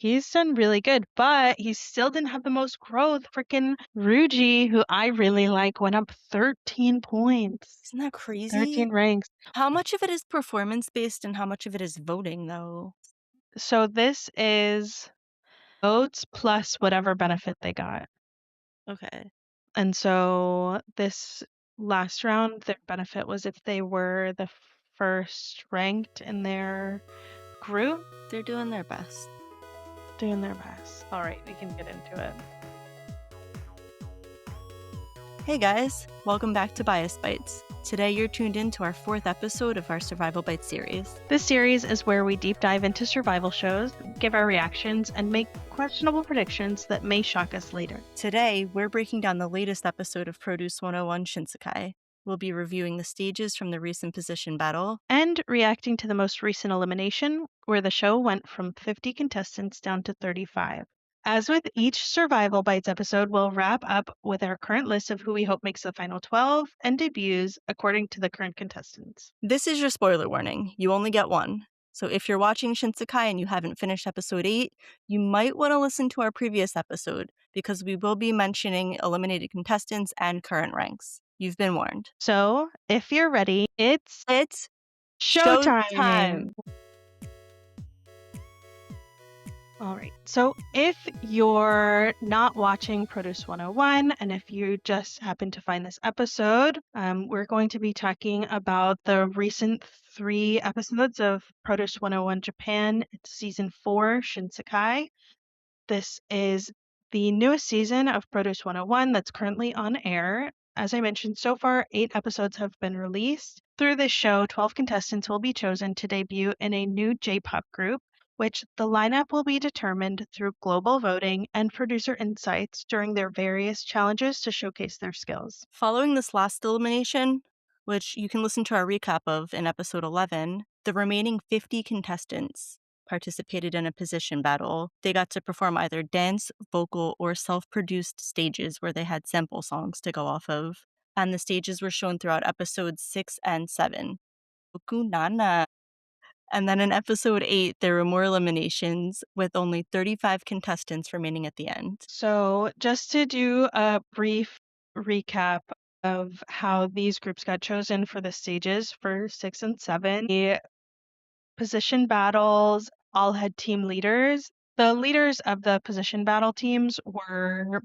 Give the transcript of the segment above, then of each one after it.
He's done really good, but he still didn't have the most growth. Freaking Ruji, who I really like, went up 13 points. Isn't that crazy? 13 ranks. How much of it is performance-based and how much of it is voting, though? So this is votes plus whatever benefit they got. Okay. And so this last round, their benefit was if they were the first ranked in their group. They're doing their best. Doing their best. All right, we can get into it. Hey guys, welcome back to Bias Bites. Today you're tuned in to our 4th episode of our Survival Bites series. This series is where we deep dive into survival shows, give our reactions, and make questionable predictions that may shock us later. Today, we're breaking down the latest episode of Produce 101 Shinsekai. We'll be reviewing the stages from the recent position battle and reacting to the most recent elimination, where the show went from 50 contestants down to 35. As with each Survival Bites episode, we'll wrap up with our current list of who we hope makes the final 12 and debuts according to the current contestants. This is your spoiler warning. You only get one. So if you're watching Shinsekai and you haven't finished episode 8, you might want to listen to our previous episode because we will be mentioning eliminated contestants and current ranks. You've been warned. So, if you're ready, it's Showtime! All right. So if you're not watching Produce 101 and if you just happen to find this episode, we're going to be talking about the recent 3 episodes of Produce 101 Japan. It's season 4, Shinsekai. This is the newest season of Produce 101 that's currently on air. As I mentioned, so far 8 episodes have been released. Through this show, 12 contestants will be chosen to debut in a new J-pop group, which the lineup will be determined through global voting and producer insights during their various challenges to showcase their skills. Following this last elimination, which you can listen to our recap of in episode 11, the remaining 50 contestants participated in a position battle. They got to perform either dance, vocal, or self-produced stages where they had sample songs to go off of. And the stages were shown throughout episodes 6 and 7. Nana. And then in episode 8, there were more eliminations with only 35 contestants remaining at the end. So just to do a brief recap of how these groups got chosen for the stages for 6 and 7, the position battles all had team leaders. The leaders of the position battle teams were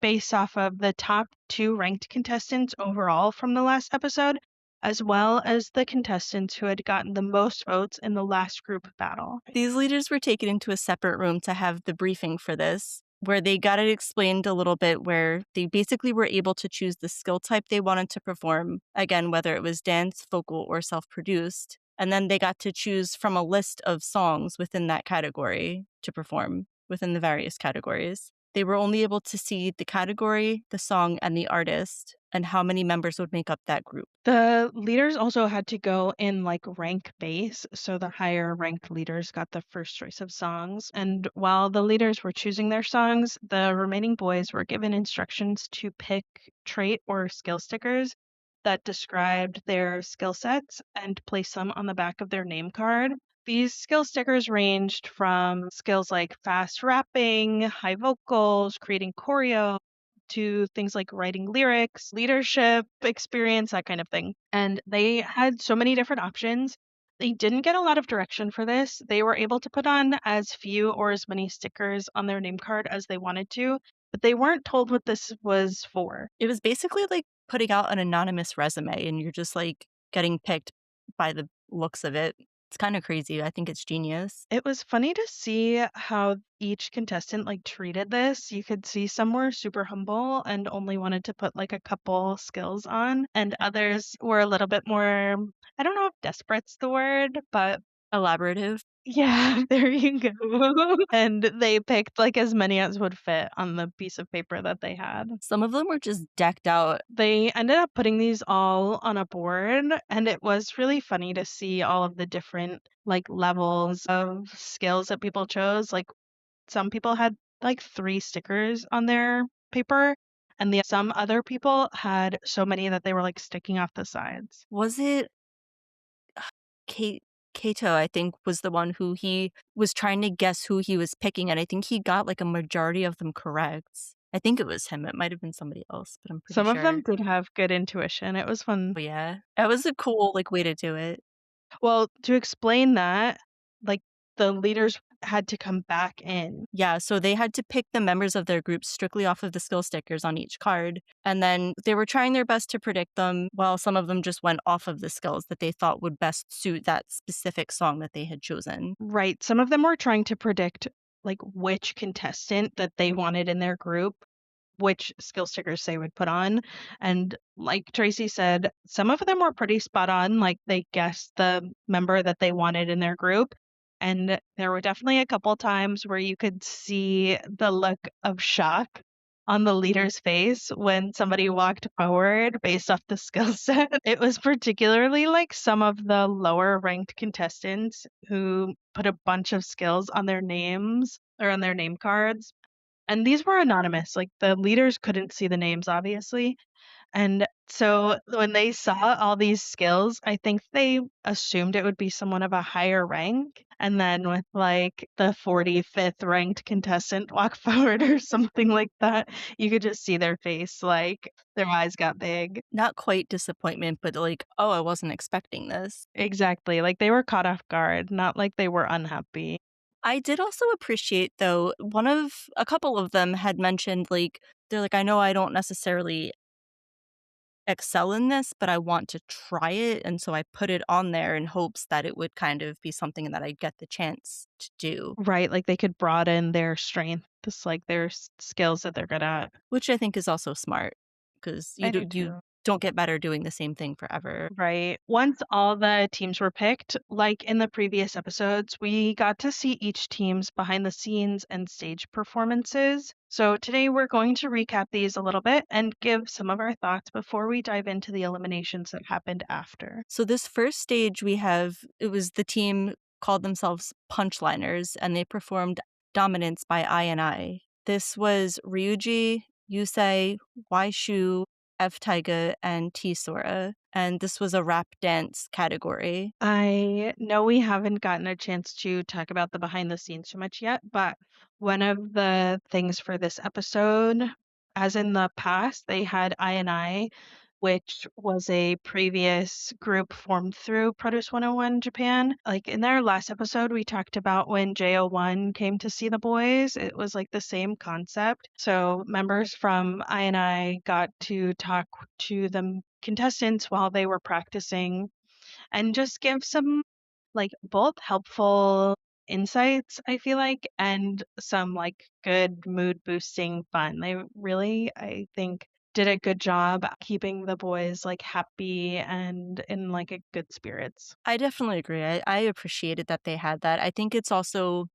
based off of the top 2 ranked contestants overall from the last episode, as well as the contestants who had gotten the most votes in the last group battle. These leaders were taken into a separate room to have the briefing for this, where they got it explained a little bit, where they basically were able to choose the skill type they wanted to perform, again, whether it was dance, vocal, or self-produced. And then they got to choose from a list of songs within that category to perform within the various categories. They were only able to see the category, the song, and the artist, and how many members would make up that group. The leaders also had to go in like rank base, so the higher ranked leaders got the first choice of songs. And while the leaders were choosing their songs, the remaining boys were given instructions to pick trait or skill stickers that described their skill sets and place them on the back of their name card. These skill stickers ranged from skills like fast rapping, high vocals, creating choreo, to things like writing lyrics, leadership experience, that kind of thing. And they had so many different options. They didn't get a lot of direction for this. They were able to put on as few or as many stickers on their name card as they wanted to, but they weren't told what this was for. It was basically like putting out an anonymous resume and you're just like getting picked by the looks of it. It's kind of crazy. I think it's genius. It was funny to see how each contestant like treated this. You could see some were super humble and only wanted to put like a couple skills on, and others were a little bit more, I don't know if desperate's the word, but Elaborative. yeah, there you go. And they picked like as many as would fit on the piece of paper that they had. Some of them were just decked out. They ended up putting these all on a board, and it was really funny to see all of the different like levels of skills that people chose. Like some people had like 3 stickers on their paper, and some other people had so many that they were like sticking off the sides. Was it Kate Kato, I think, was the one who he was trying to guess who he was picking, and I think he got, like, a majority of them correct. I think it was him, it might have been somebody else, but I'm pretty Some of them sure. did have good intuition. It was fun. But yeah, that was a cool, like, way to do it. Well, to explain that, like, the leaders had to come back in. Yeah, so they had to pick the members of their group strictly off of the skill stickers on each card, and then they were trying their best to predict them, while some of them just went off of the skills that they thought would best suit that specific song that they had chosen. Right. Some of them were trying to predict, like, which contestant that they wanted in their group, which skill stickers they would put on. And like Tracy said, some of them were pretty spot on. Like they guessed the member that they wanted in their group. And there were definitely a couple times where you could see the look of shock on the leader's face when somebody walked forward based off the skill set. It was particularly like some of the lower ranked contestants who put a bunch of skills on their names or on their name cards, and these were anonymous, like, the leaders couldn't see the names, obviously, and so when they saw all these skills, I think they assumed it would be someone of a higher rank, and then with, like, the 45th ranked contestant walk forward or something like that, you could just see their face, like, their eyes got big. Not quite disappointment, but like, "Oh, I wasn't expecting this." Exactly, like, they were caught off guard, not like they were unhappy. I did also appreciate, though, a couple of them had mentioned, like, they're like, "I know I don't necessarily excel in this, but I want to try it, and so I put it on there in hopes that it would kind of be something that I'd get the chance to do," Right, like, they could broaden their strengths, like, their skills that they're good at. which I think is also smart because I do you too. don't get better doing the same thing forever. Right. Once all the teams were picked, like in the previous episodes, we got to see each team's behind the scenes and stage performances. So today we're going to recap these a little bit and give some of our thoughts before we dive into the eliminations that happened after. So this first stage it was the team called themselves Punchliners, and they performed Dominance by I. This was Ryuji, Yusei, Waishu, F Taiga, and T Sora, and this was a rap dance category. I know we haven't gotten a chance to talk about the behind the scenes too much yet, but one of the things for this episode, as in the past, they had I, which was a previous group formed through Produce 101 Japan. Like in their last episode, we talked about when JO1 came to see the boys. It was like the same concept. So members from I got to talk to the contestants while they were practicing and just give some like both helpful insights, I feel like, and some like good mood boosting fun. They really, I think, did a good job keeping the boys like happy and in like a good spirits. I definitely agree. I appreciated that they had that. I think it's also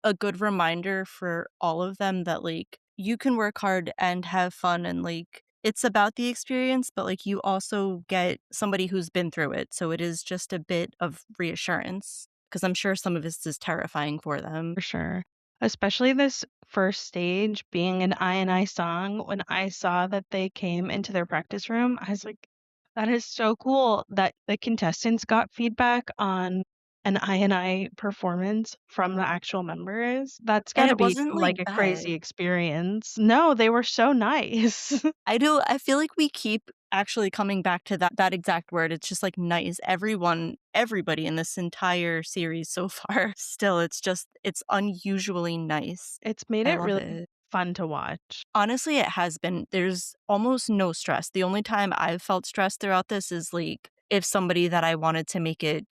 a good reminder for all of them that, like, you can work hard and have fun and, like, it's about the experience, but, like, you also get somebody who's been through it, so it is just a bit of reassurance because 'cause I'm sure some of this is terrifying for them. For sure. Especially this first stage being an I song. When I saw that they came into their practice room, I was like, that is so cool that the contestants got feedback on an I performance from the actual members. That's And gotta it be wasn't, like, like a bad. crazy experience. No, they were so nice. I feel like we keep actually coming back to that exact word. It's just, like, nice. Everybody in this entire series so far, still, it's unusually nice. It's made I it love really it. fun to watch. Honestly, it has been. There's almost no stress. The only time I've felt stressed throughout this is, like, if somebody that I wanted to make it,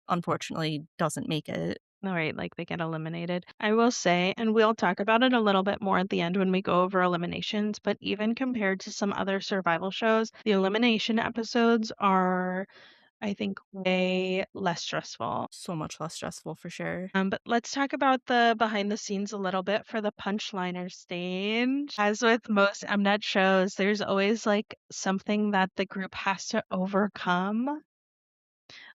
unfortunately doesn't make it. All right, like they get eliminated. I will say, and we'll talk about it a little bit more at the end when we go over eliminations, but even compared to some other survival shows, the elimination episodes are, I think, way less stressful. So much less stressful for sure. But let's talk about the behind the scenes a little bit for the punchliner stage. As with most Mnet shows, there's always like something that the group has to overcome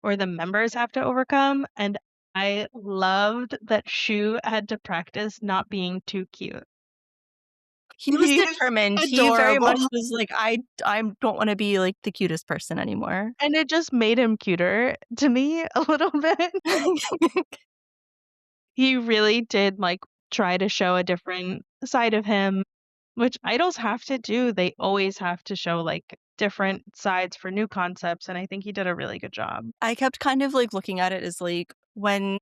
or the members have to overcome. And I loved that Shu had to practice not being too cute. He was He's determined. He very much adorable. was like, I don't wanna be, like, the cutest person anymore." And it just made him cuter to me a little bit. He really did, like, try to show a different side of him, which idols have to do. They always have to show, like, different sides for new concepts, and I think he did a really good job. I kept kind of, like, looking at it as, like, when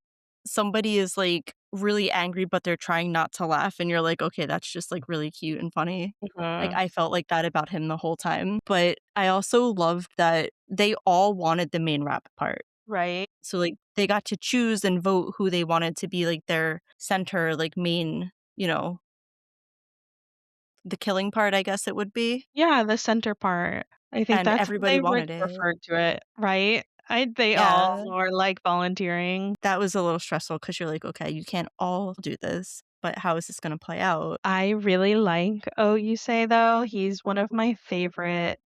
somebody is, like, really angry, but they're trying not to laugh, and you're like, "Okay, that's just, like, really cute and funny." Like, Mhm. I felt like that about him the whole time, but I also loved that they all wanted the main rap part. Right? So, like, they got to choose and vote who they wanted to be, like, their center, like, main, the killing part, I guess it would be, Yeah, the center part. I think and that's how everybody they, wanted it. referred to it, right? They all Yeah. were, like, volunteering. That was a little stressful because 'cause you're like, "Okay, you can't all do this, but how is this gonna play out?" I really like Oh You Say, though. He's one of my favorite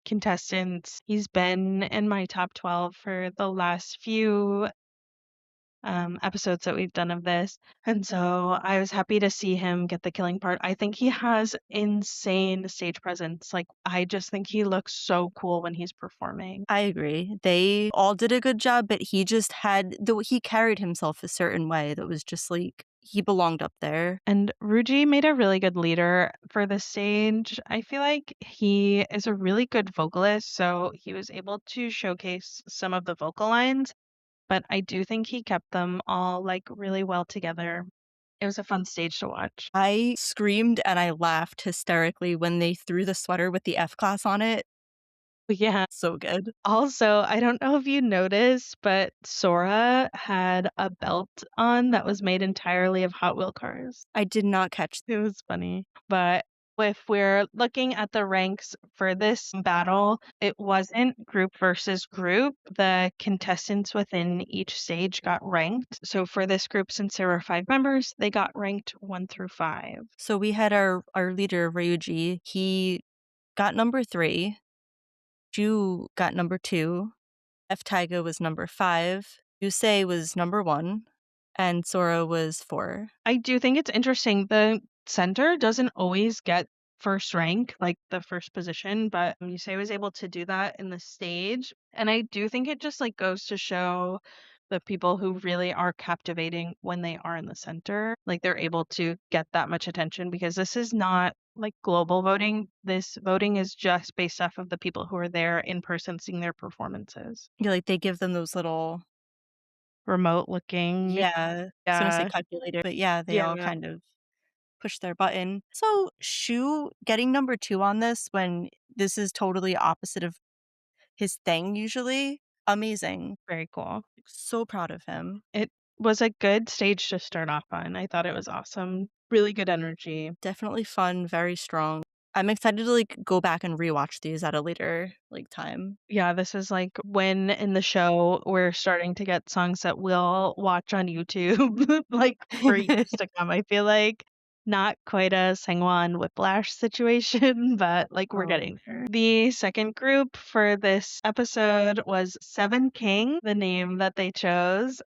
contestants. He's been in my top 12 for the last few episodes that we've done of this. And so I was happy to see him get the killing part. I think he has insane stage presence. Like, I just think he looks so cool when he's performing. I agree. They all did a good job, but he carried himself a certain way that was just like he belonged up there. And Ruji made a really good leader for the stage. I feel like he is a really good vocalist, so he was able to showcase some of the vocal lines, but I do think he kept them all like really well together. It was a fun stage to watch. I screamed and I laughed hysterically when they threw the sweater with the F class on it. But yeah, So good. also, I don't know if you noticed, but Sora had a belt on that was made entirely of Hot Wheel cars. I did not catch. It was funny. But if we're looking at the ranks for this battle, it wasn't group versus group. The contestants within each stage got ranked. So for this group, since there were 5 members, they got ranked 1 through 5. So we had our leader, Ryuji. He got number 3. Ju got number 2. F Taiga was number 5. Yusei was number 1. And Sora was 4. I do think it's interesting. The center doesn't always get first rank, like the first position, but Yusei was able to do that in the stage. And I do think it just like goes to show the people who really are captivating when they are in the center. Like they're able to get that much attention because this is not like global voting. This voting is just based off of the people who are there in person seeing their performances. Yeah, like, they give them those little. Remote looking. Yeah, I was gonna say Yeah. calculator, but yeah, they all Yeah. kind of push their button. So, Shu getting number 2 on this when this is totally opposite of his thing usually, amazing. Very cool. So proud of him. It was a good stage to start off on. I thought it was awesome. Really good energy. Definitely fun, very strong. I'm excited to, like, go back and rewatch these at a later, like, time. Yeah, this is like when in the show we're starting to get songs that we'll watch on YouTube like for years to come. I feel like not quite a Sangwon Whiplash situation, but like we're Oh. getting there. The second group for this episode was Seven King, the name that they chose.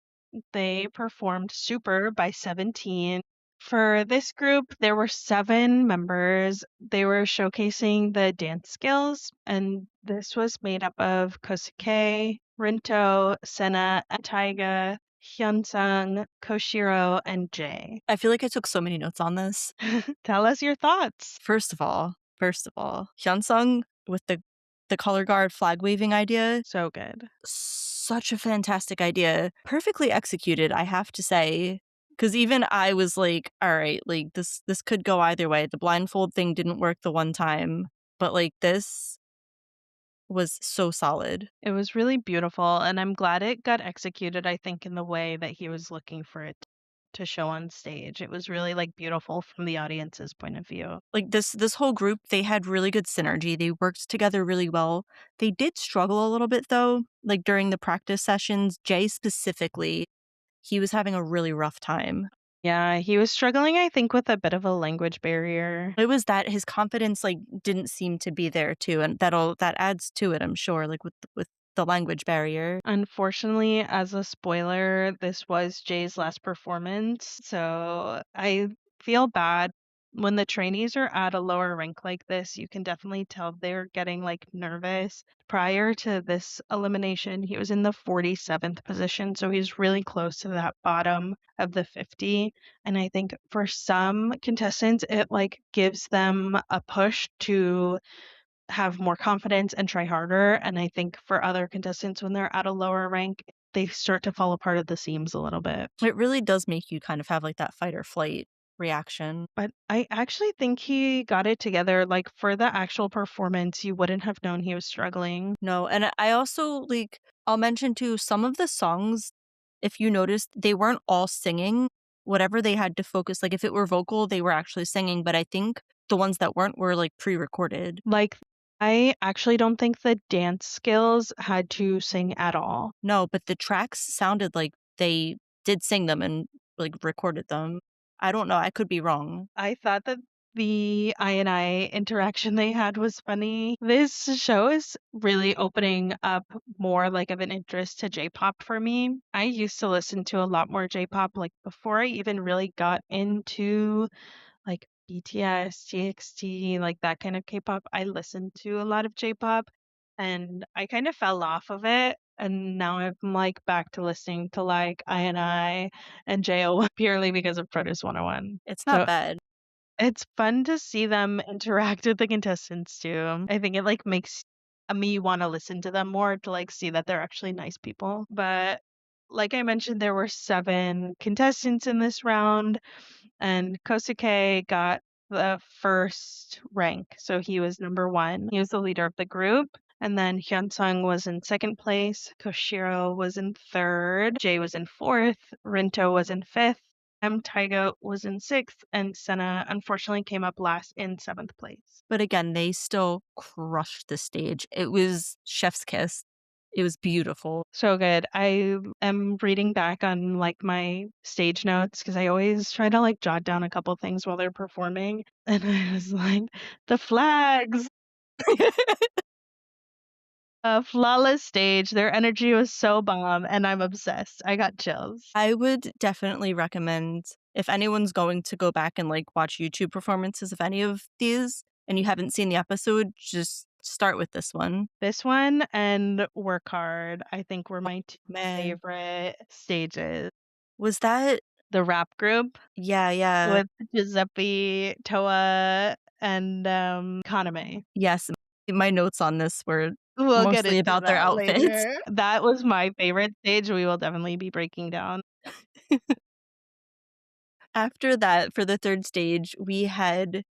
They performed Super by 17. For this group, there were 7 members. They were showcasing the dance skills, and this was made up of Kosuke, Rinto, Sena, Taiga, Hyunsung, Koshiro, and Jay. I feel like I took so many notes on this. Tell us your thoughts. First of all, Hyunsung with the color guard flag waving idea, So good. such a fantastic idea. Perfectly executed, I have to say. Because even I was like, all right, like this could go either way. The blindfold thing didn't work the one time, but like this was so solid. It was really beautiful, and I'm glad it got executed, I think, in the way that he was looking for it to show on stage. It was really like beautiful from the audience's point of view. Like this whole group, they had really good synergy. They worked together really well. They did struggle a little bit though, like during the practice sessions. Jay specifically, he was having a really rough time. Yeah, he was struggling, I think, with a bit of a language barrier. It was that his confidence, like, didn't seem to be there too, and that adds to it, I'm sure, like, with the language barrier. Unfortunately, as a spoiler, this was Jay's last performance, so I feel bad, When the trainees are at a lower rank like this, you can definitely tell they're getting like nervous. Prior to this elimination, he was in the 47th position, so he's really close to that bottom of the 50. And I think for some contestants, it like gives them a push to have more confidence and try harder. And I think for other contestants, when they're at a lower rank, they start to fall apart at the seams a little bit. It really does make you kind of have like that fight or flight reaction. But I actually think he got it together. Like for the actual performance, you wouldn't have known he was struggling. No, and I also like I'll mention too some of the songs, if you noticed, they weren't all singing. Whatever they had to focus, like if it were vocal, they were actually singing, but I think the ones that weren't were like pre-recorded. Like, I actually don't think the dance skills had to sing at all. No, but the tracks sounded like they did sing them and like recorded them. I don't know, I could be wrong. I thought that the I interaction they had was funny. This show is really opening up more like of an interest to J-pop for me. I used to listen to a lot more J-pop like before I even really got into like BTS, TXT, like that kind of K-pop. I listened to a lot of J-pop and I kind of fell off of it. And now I'm like back to listening to like I and JO purely because of Produce 101. It's not So bad. it's fun to see them interact with the contestants too. I think it like makes me want to listen to them more to like see that they're actually nice people. But like I mentioned, there were 7 contestants in this round, and Kosuke got the first rank. So he was number 1. He was the leader of the group. And then Hyunsung was in second place, Koshiro was in third, Jay was in fourth, Rinto was in fifth, Taiga was in sixth, and Senna unfortunately came up last in seventh place. But again, they still crushed the stage. It was chef's kiss. It was beautiful. So good. I am reading back on like my stage notes because I always try to like jot down a couple things while they're performing. And I was like, the flags, a flawless stage. Their energy was so bomb, and I'm obsessed. I got chills. I would definitely recommend if anyone's going to go back and like watch YouTube performances of any of these and you haven't seen the episode, just start with this one. This one and Work Hard, I think, were my 2 Man, favorite stages. was that? The rap group Yeah, yeah. with Giuseppe, Toa, and Kaname. Yes. My notes on this were We'll get mostly into about their that outfits. later. That was my favorite stage. We will definitely be breaking down. After that, for the third stage, we had,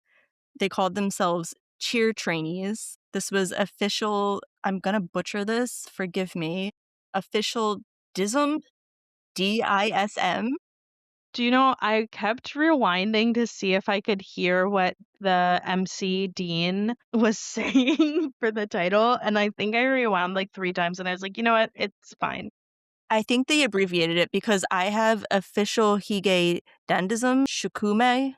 they called themselves cheer trainees. This was official, I'm gonna butcher this, forgive me, official DISM, DISM. Do you know, I kept rewinding to see if I could hear what the MC Dean was saying for the title, and I think I rewound like 3 times, and I was like, "You know what? It's fine." I think they abbreviated it because I have official Hige Dandism, Shukume?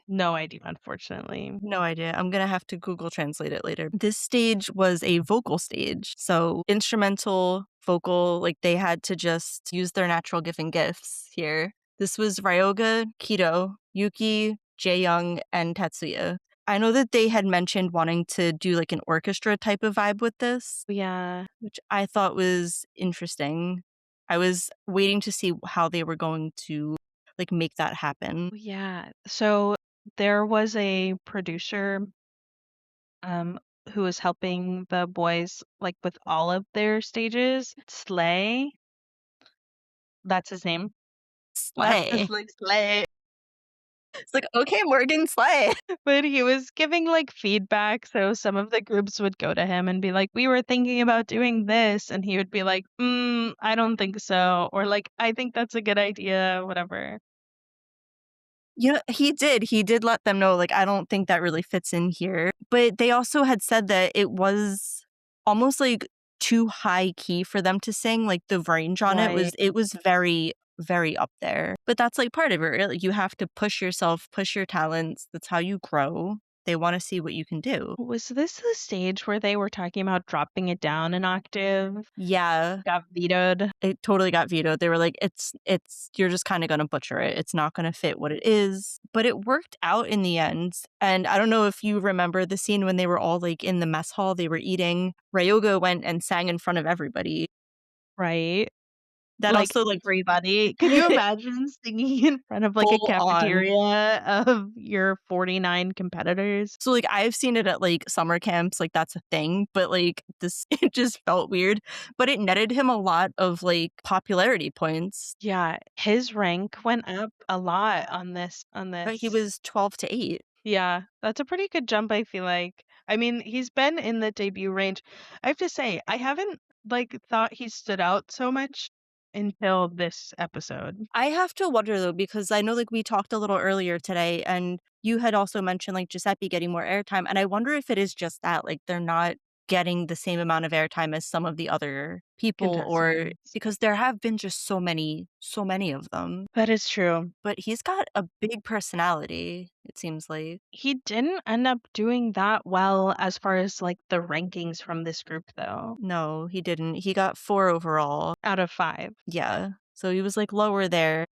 No idea, unfortunately. No idea. I'm gonna have to Google translate it later. This stage was a vocal stage. So instrumental, vocal, like they had to just use their natural given gifts here. This was Ryoga, Kido, Yuki, Jaeyoung, and Tetsuya. I know that they had mentioned wanting to do like an orchestra type of vibe with this, Yeah. which I thought was interesting. I was waiting to see how they were going to like make that happen. Yeah. So there was a producer um who was helping the boys like with all of their stages. Slay, that's his name. Last Slay. is like Slay. It's like, okay, Morgan, slay. But he was giving like feedback, so some of the groups would go to him and be like, "We were thinking about doing this," and he would be like, I don't think so," or like, "I think that's a good idea," whatever. You know, he did. He did let them know, like, I don't think that really fits in here. But they also had said that it was almost like too high key for them to sing. Like the range on Right. it was very, very up there. But that's like part of it. Really. You have to push yourself, push your talents. That's how you grow. They want to see what you can do. Was this the stage where they were talking about dropping it down an octave? Yeah, Got vetoed? it totally got vetoed. They were like, it's you're just kind of going to butcher it. It's not going to fit what it is. But it worked out in the end. And I don't know if you remember the scene when they were all like in the mess hall, they were eating. Ryoga went and sang in front of everybody. Right? That Like, also like everybody. Can you imagine singing in front of, like, a full on. cafeteria of your 49 competitors? So like I've seen it at like summer camps, like that's a thing, but like this it just felt weird. But it netted him a lot of like popularity points. Yeah, his rank went up a lot on But he this. was 12 to 8. Yeah, that's a pretty good jump, I feel like. I mean, he's been in the debut range. I have to say, I haven't, like, thought he stood out so much until this episode. I have to wonder though, because I know like we talked a little earlier today and you had also mentioned like Giuseppe getting more airtime. And I wonder if it is just that, like they're not getting the same amount of airtime as some of the other people, or Contestants. because there have been just so many of them. That is true. But he's got a big personality, it seems like. He didn't end up doing that well as far as, like, the rankings from this group, though, No, he didn't. He got 4 overall. out of 5. Yeah. So he was like lower there.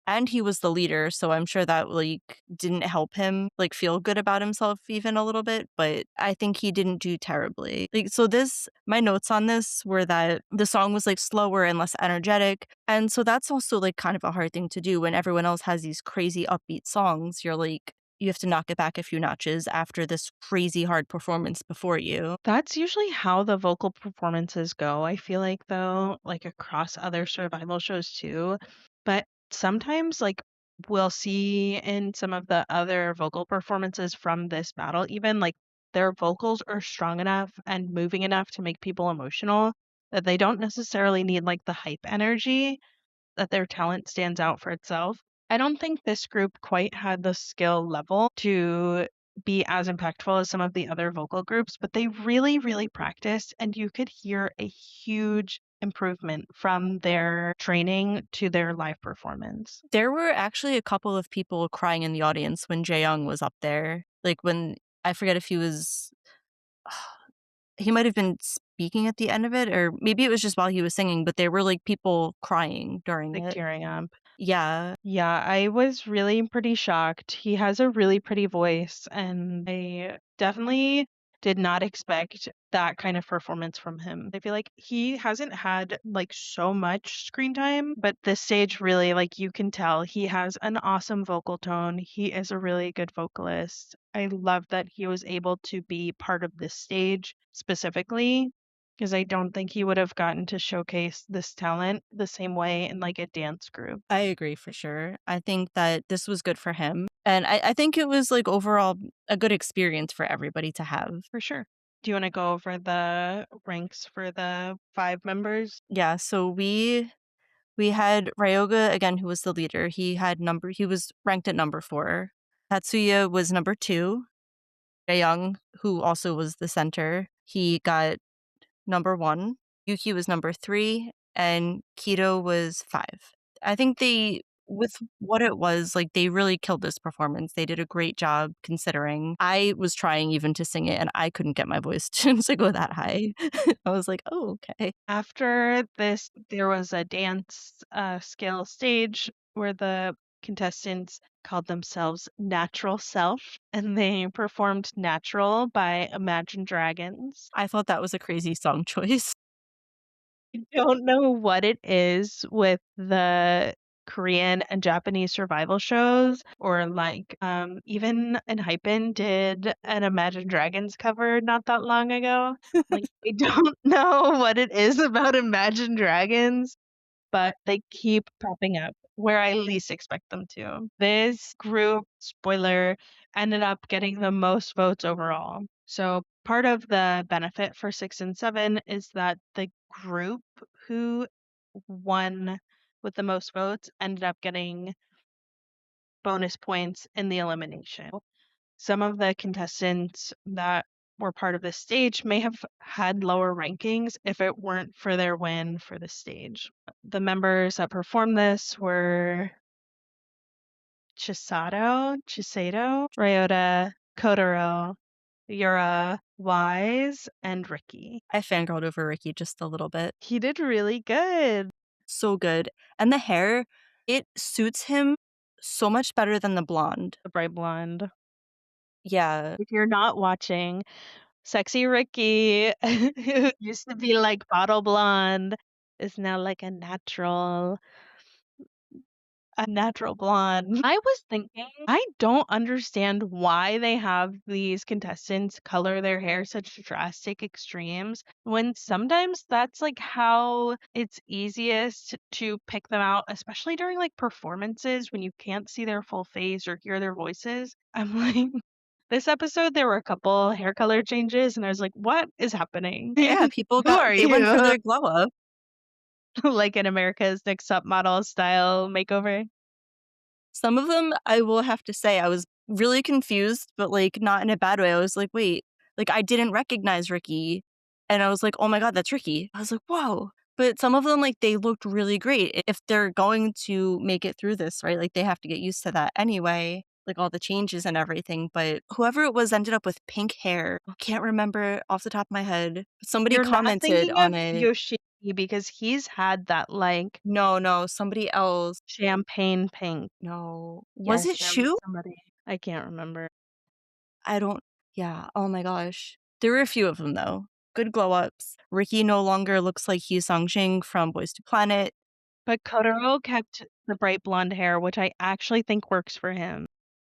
And he was the leader, so I'm sure that like didn't help him like feel good about himself even a little bit, but I think he didn't do terribly. Like so this my notes on this were that the song was like slower and less energetic. And so that's also like kind of a hard thing to do when everyone else has these crazy upbeat songs. You're like you have to knock it back a few notches after this crazy hard performance before you. That's usually how the vocal performances go, I feel like, though, like, across other survival shows too. But sometimes, like, we'll see in some of the other vocal performances from this battle, even, like, their vocals are strong enough and moving enough to make people emotional that they don't necessarily need, like, the hype energy that their talent stands out for itself. I don't think this group quite had the skill level to be as impactful as some of the other vocal groups, but they really, really practiced, and you could hear a huge improvement from their training to their live performance. There were actually a couple of people crying in the audience when Jae-young was up there. Like when I forget if he was he might have been speaking at the end of it, or maybe it was just while he was singing, but there were like people crying during Like it. tearing up. Yeah, Yeah, I was really pretty shocked. He has a really pretty voice, and I definitely did not expect that kind of performance from him. I feel like he hasn't had like so much screen time, but this stage really, like, you can tell he has an awesome vocal tone. He is a really good vocalist. I love that he was able to be part of this stage specifically because I don't think he would have gotten to showcase this talent the same way in like a dance group. I agree for sure. I think that this was good for him. And I think it was like overall a good experience for everybody to have. For sure. Do you want to go over the ranks for the 5 members? Yeah, so we had Ryoga again, who was the leader. He was ranked at number 4. Tatsuya was number 2. Young, who also was the center, he got number 1. Yuki was number 3, and Kido was 5. I think with what it was, like, they really killed this performance. They did a great job considering. I was trying even to sing it, and I couldn't get my voice to go that high. I was like, "Oh, okay." After this, there was a dance skill stage where the contestants called themselves Natural Self and they performed Natural by Imagine Dragons. I thought that was a crazy song choice. I don't know what it is with the Korean and Japanese survival shows, or like even Hypen did an Imagine Dragons cover not that long ago. Like, I don't know what it is about Imagine Dragons, but they keep popping up where I least expect them to. This group, spoiler, ended up getting the most votes overall. So part of the benefit for 6 and 7 is that the group who won with the most votes ended up getting bonus points in the elimination. Some of the contestants that were part of this stage may have had lower rankings if it weren't for their win for the stage. The members that performed this were Chisato, Ryota, Kotaro, Yura, Wise, and Ricky. I fangirled over Ricky just a little bit. He did really good. So good. And the hair, it suits him so much better than the blonde. The bright blonde. Yeah. If you're not watching, sexy Ricky, who used to be like bottle blonde, is now like a natural blonde. I was thinking, I don't understand why they have these contestants color their hair such drastic extremes when sometimes that's like how it's easiest to pick them out, especially during like performances when you can't see their full face or hear their voices. I'm like, this episode, there were a couple hair color changes, and I was like, what is happening? Yeah, people Who are they went for you? their glow up. Like an America's Next Top Model style makeover? Some of them, I will have to say, I was really confused, but, like, not in a bad way. I was like, "Wait," like, I didn't recognize Ricky, and I was like, "Oh my god, that's Ricky." I was like, "Whoa." But some of them, like, they looked really great. If they're going to make it through this, right, like, they have to get used to that anyway, like, all the changes and everything, but whoever it was ended up with pink hair. I can't remember off the top of my head. Somebody You're not commented thinking of on it. Yoshiki because he's had that, like, No, no, somebody else. champagne pink. No. Was Yes, it there was Shu? somebody. I can't remember. I don't yeah, oh my gosh. There were a few of them, though. Good glow ups. Ricky no longer looks like he's Songjing from Boys to Planet. But Kotaro kept the bright blonde hair, which I actually think works for him.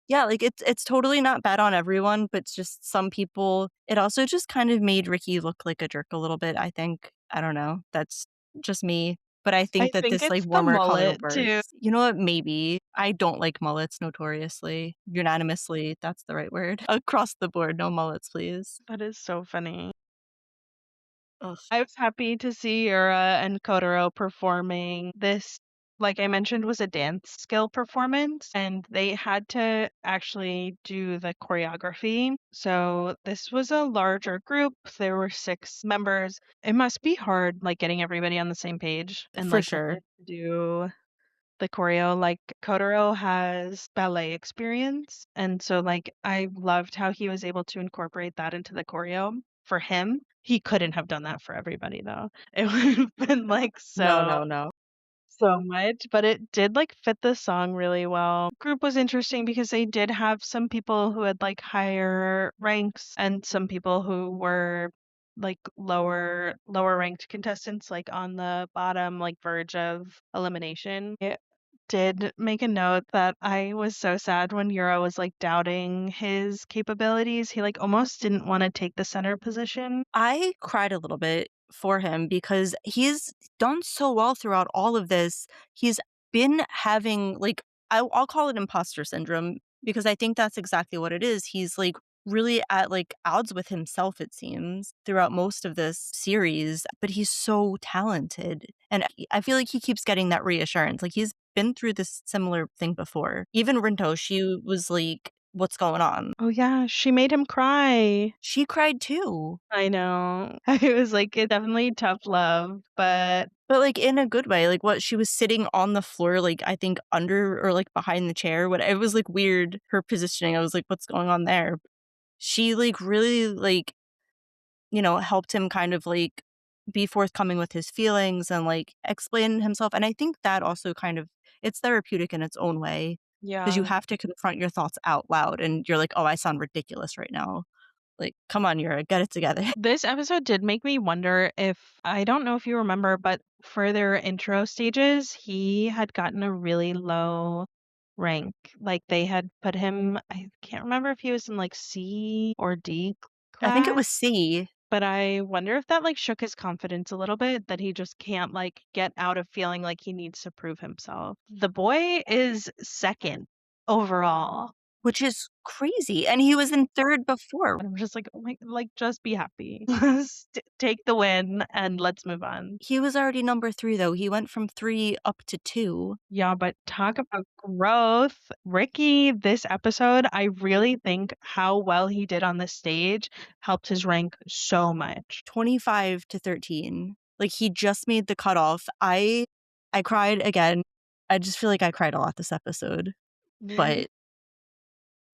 Yeah, like, it's totally not bad on everyone, but it's just some people it also just kind of made Ricky look like a jerk a little bit, I think. I don't know. That's just me. But I I think that think this, like, it's the warmer color mullet too. works. You know what? Maybe. I don't like mullets notoriously. Unanimously, that's the right word. Across the board, no mullets, please. That is so funny. Ugh. I was happy to see Yura and Kotaro performing. This, like I mentioned, was a dance skill performance, and they had to actually do the choreography. So this was a larger group. There were 6 members. It must be hard, like getting everybody on the same page and For like sure. to do the choreo. Like Kotaro has ballet experience, and so like I loved how he was able to incorporate that into the choreo for him. He couldn't have done that for everybody though. It would have been like No, so no, no. so much, but it did like fit the song really well. Group was interesting because they did have some people who had like higher ranks and some people who were like lower ranked contestants like on the bottom like verge of elimination. It did make a note that I was so sad when Yura was like doubting his capabilities. He like almost didn't want to take the center position. I cried a little bit for him because he's done so well throughout all of this. He's been having, like, I'll call it imposter syndrome because I think that's exactly what it is. He's like really at like odds with himself, it seems, throughout most of this series, but he's so talented. And I feel like he keeps getting that reassurance. Like, he's been through this similar thing before. Even Rinto, she was like, what's going on? Oh yeah, she made him cry. She cried too. I know. I was like, it's definitely tough love, but But, like, in a good way, like, what she was sitting on the floor, like, I think under or, like, behind the chair, what it was, like, weird, her positioning, I was like, "What's going on there?" She, like, really, like, helped him kind of, like, be forthcoming with his feelings and, like, explain himself, and I think that also kind of it's therapeutic in its own way because you yeah. have to confront your thoughts out loud, and you're like, "Oh, I sound ridiculous right now." Like, "Come on, Yura, get it together." This episode did make me wonder if I don't know if you remember, but for their intro stages, he had gotten a really low rank. Like they had put him, I can't remember if he was in like C or D I think it class, was C. but I wonder if that like shook his confidence a little bit that he just can't like get out of feeling like he needs to prove himself. The boy is second overall. Which is crazy, and he was in 3rd before. And I'm just like, oh my, like, just be happy. Take the win and let's move on. He was already number 3, though, he went from 3 up to 2. Yeah, but talk about growth. Ricky, this episode, I really think how well he did on the stage helped his rank so much. 25 to 13. Like, he just made the cutoff. I cried again. I just feel like I cried a lot this episode, Yeah. but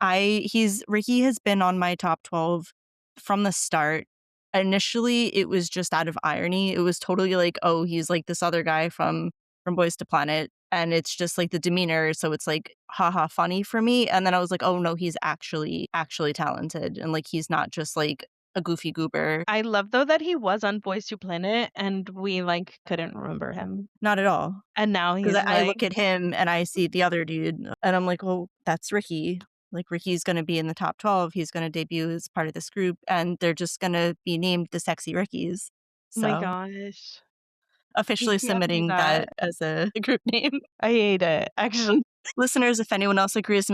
Ricky has been on my top 12 from the start. Initially, it was just out of irony. It was totally like, oh, he's like this other guy from Boys to Planet, and it's just like the demeanor, so it's like haha funny for me. And then I was like, oh no, he's actually talented, and like he's not just like a goofy goober. I love though that he was on Boys to Planet and we like couldn't remember him. Not at all. And now Because he's I like, look at him and I see the other dude, and I'm like, "Oh, that's Ricky." Like, Ricky's gonna be in the top 12, he's gonna debut as part of this group, and they're just gonna be named the Sexy Rickies. oh my So, gosh, you officially can't do submitting that. that as a group name. I hate it. Actually, Listeners, if anyone else agrees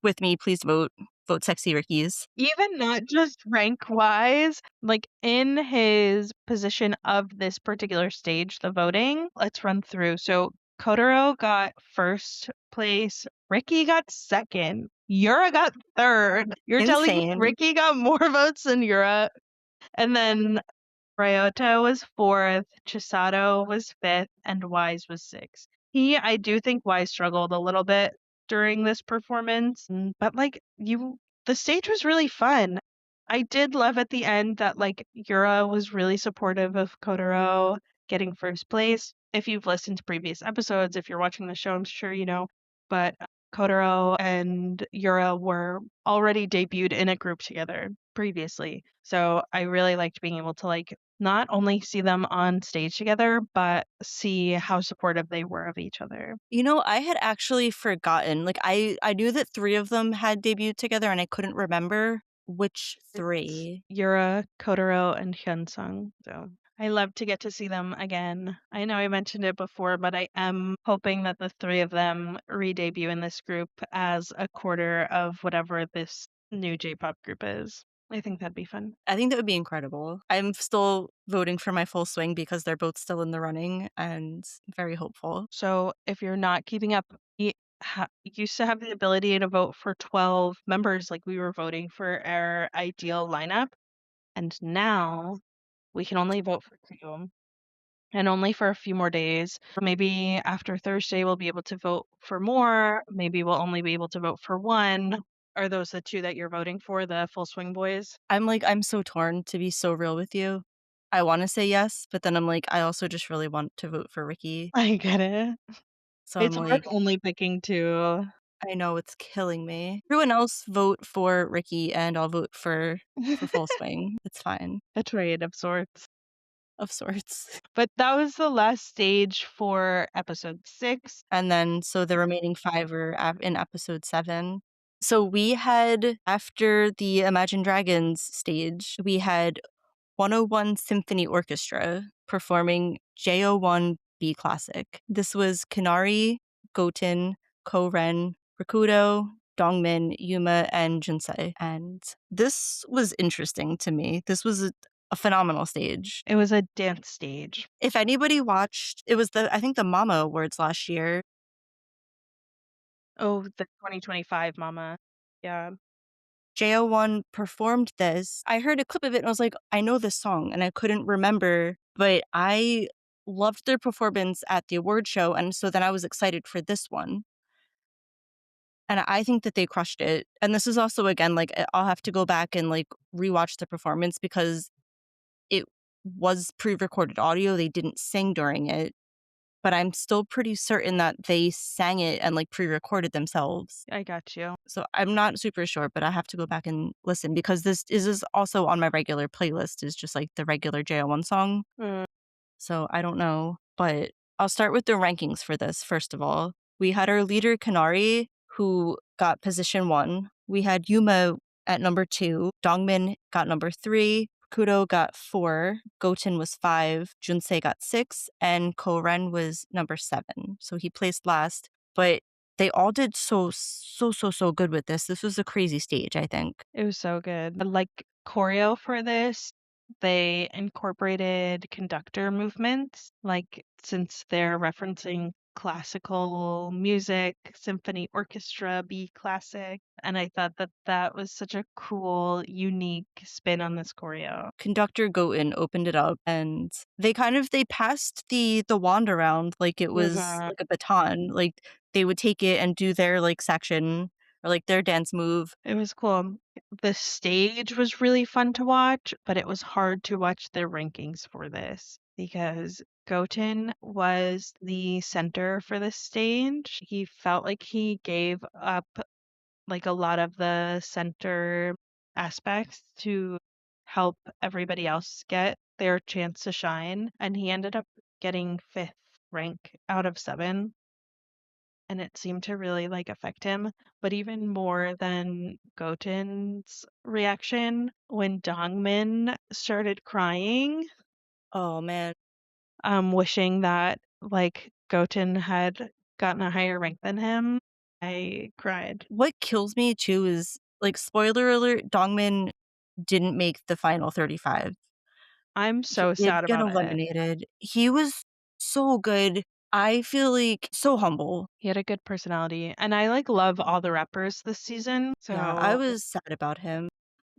with me, please vote. Vote Sexy Rickies. even not just rank wise, like in his position of this particular stage, the voting, let's run through. So Kotaro got first place, Ricky got second, Yura got third. You're telling me Insane. Ricky got more votes than Yura? And then Ryota was fourth, Chisato was fifth, and Wise was sixth. I do think Wise struggled a little bit during this performance, but like the stage was really fun. I did love at the end that like Yura was really supportive of Kotaro getting first place. If you've listened to previous episodes, if you're watching the show, I'm sure you know. But Kotaro and Yura were already debuted in a group together previously. So I really liked being able to like not only see them on stage together, but see how supportive they were of each other. You know, I had actually forgotten. Like, I knew that 3 of them had debuted together, and I couldn't remember which It's 3. Yura, Kotaro, and Hyunsung. So I love to get to see them again. I know I mentioned it before, but I am hoping that the three of them re-debut in this group as a quarter of whatever this new J-pop group is. I think that'd be fun. I think that would be incredible. I'm still voting for my full swing because they're both still in the running and very hopeful. So if you're not keeping up, we used to have the ability to vote for 12 members, like we were voting for our ideal lineup. And now we can only vote for two and only for a few more days. Maybe after Thursday, we'll be able to vote for more. Maybe we'll only be able to vote for one. Are those the two that you're voting for, the Full Swing Boys? I'm so torn, to be so real with you. I want to say yes, but then I'm like, I also just really want to vote for Ricky. I get it. So I'm It's hard like, only picking two. I know it's killing me. Everyone else vote for Ricky and I'll vote for full swing. It's fine, A trade of sorts. of sorts. But that was the last stage for episode 6. And then so the remaining 5 are in episode 7. So we had, after the Imagine Dragons stage, we had 101 Symphony Orchestra performing JO1 B Classic. This was Kanari, Goten, Ko-Ren, Rakudo, Dongmin, Yuma, and Jinsei. And this was interesting to me. This was a phenomenal stage. It was a dance stage. If anybody watched, it was I think the Mama Awards last year. Oh, the 2025 Mama. Yeah. JO1 performed this. I heard a clip of it and I was like, I know this song, and I couldn't remember, but I loved their performance at the award show, and so then I was excited for this one. And I think that they crushed it. And this is also, again, like, I'll have to go back and like rewatch the performance because it was pre-recorded audio. They didn't sing during it, but I'm still pretty certain that they sang it and like pre-recorded themselves. I got you. So I'm not super sure, but I have to go back and listen because this is also on my regular playlist, is just like the regular JO1 song. Mm. So I don't know, but I'll start with the rankings for this. First of all, we had our leader Kanari, who got position 1. We had Yuma at number 2. Dongmin got number 3. Kudo got 4. Goten was 5. Junsei got 6. And Ko-Ren was number 7. So he placed last. But they all did so good with this. This was a crazy stage, I think. It was so good. Like choreo for this, they incorporated conductor movements, like since they're referencing classical music, symphony orchestra, B classic, and I thought that that was such a cool, unique spin on this choreo. Conductor Goten opened it up and they passed the wand around like it was Mhm. like a baton. Like they would take it and do their like section, or like their dance move. It was cool. The stage was really fun to watch, but it was hard to watch their rankings for this because Goten was the center for the stage. He felt like he gave up like a lot of the center aspects to help everybody else get their chance to shine. And he ended up getting fifth rank out of seven. And it seemed to really like affect him. But even more than Goten's reaction, when Dongmin started crying, Oh man. wishing that like Goten had gotten a higher rank than him, I cried. What kills me too is like spoiler alert, Dongmin didn't make the final 35. I'm He so did sad get about it. eliminated. He was so good. I feel like so humble. He had a good personality, and I like love all the rappers this season. Yeah, I So, was sad about him.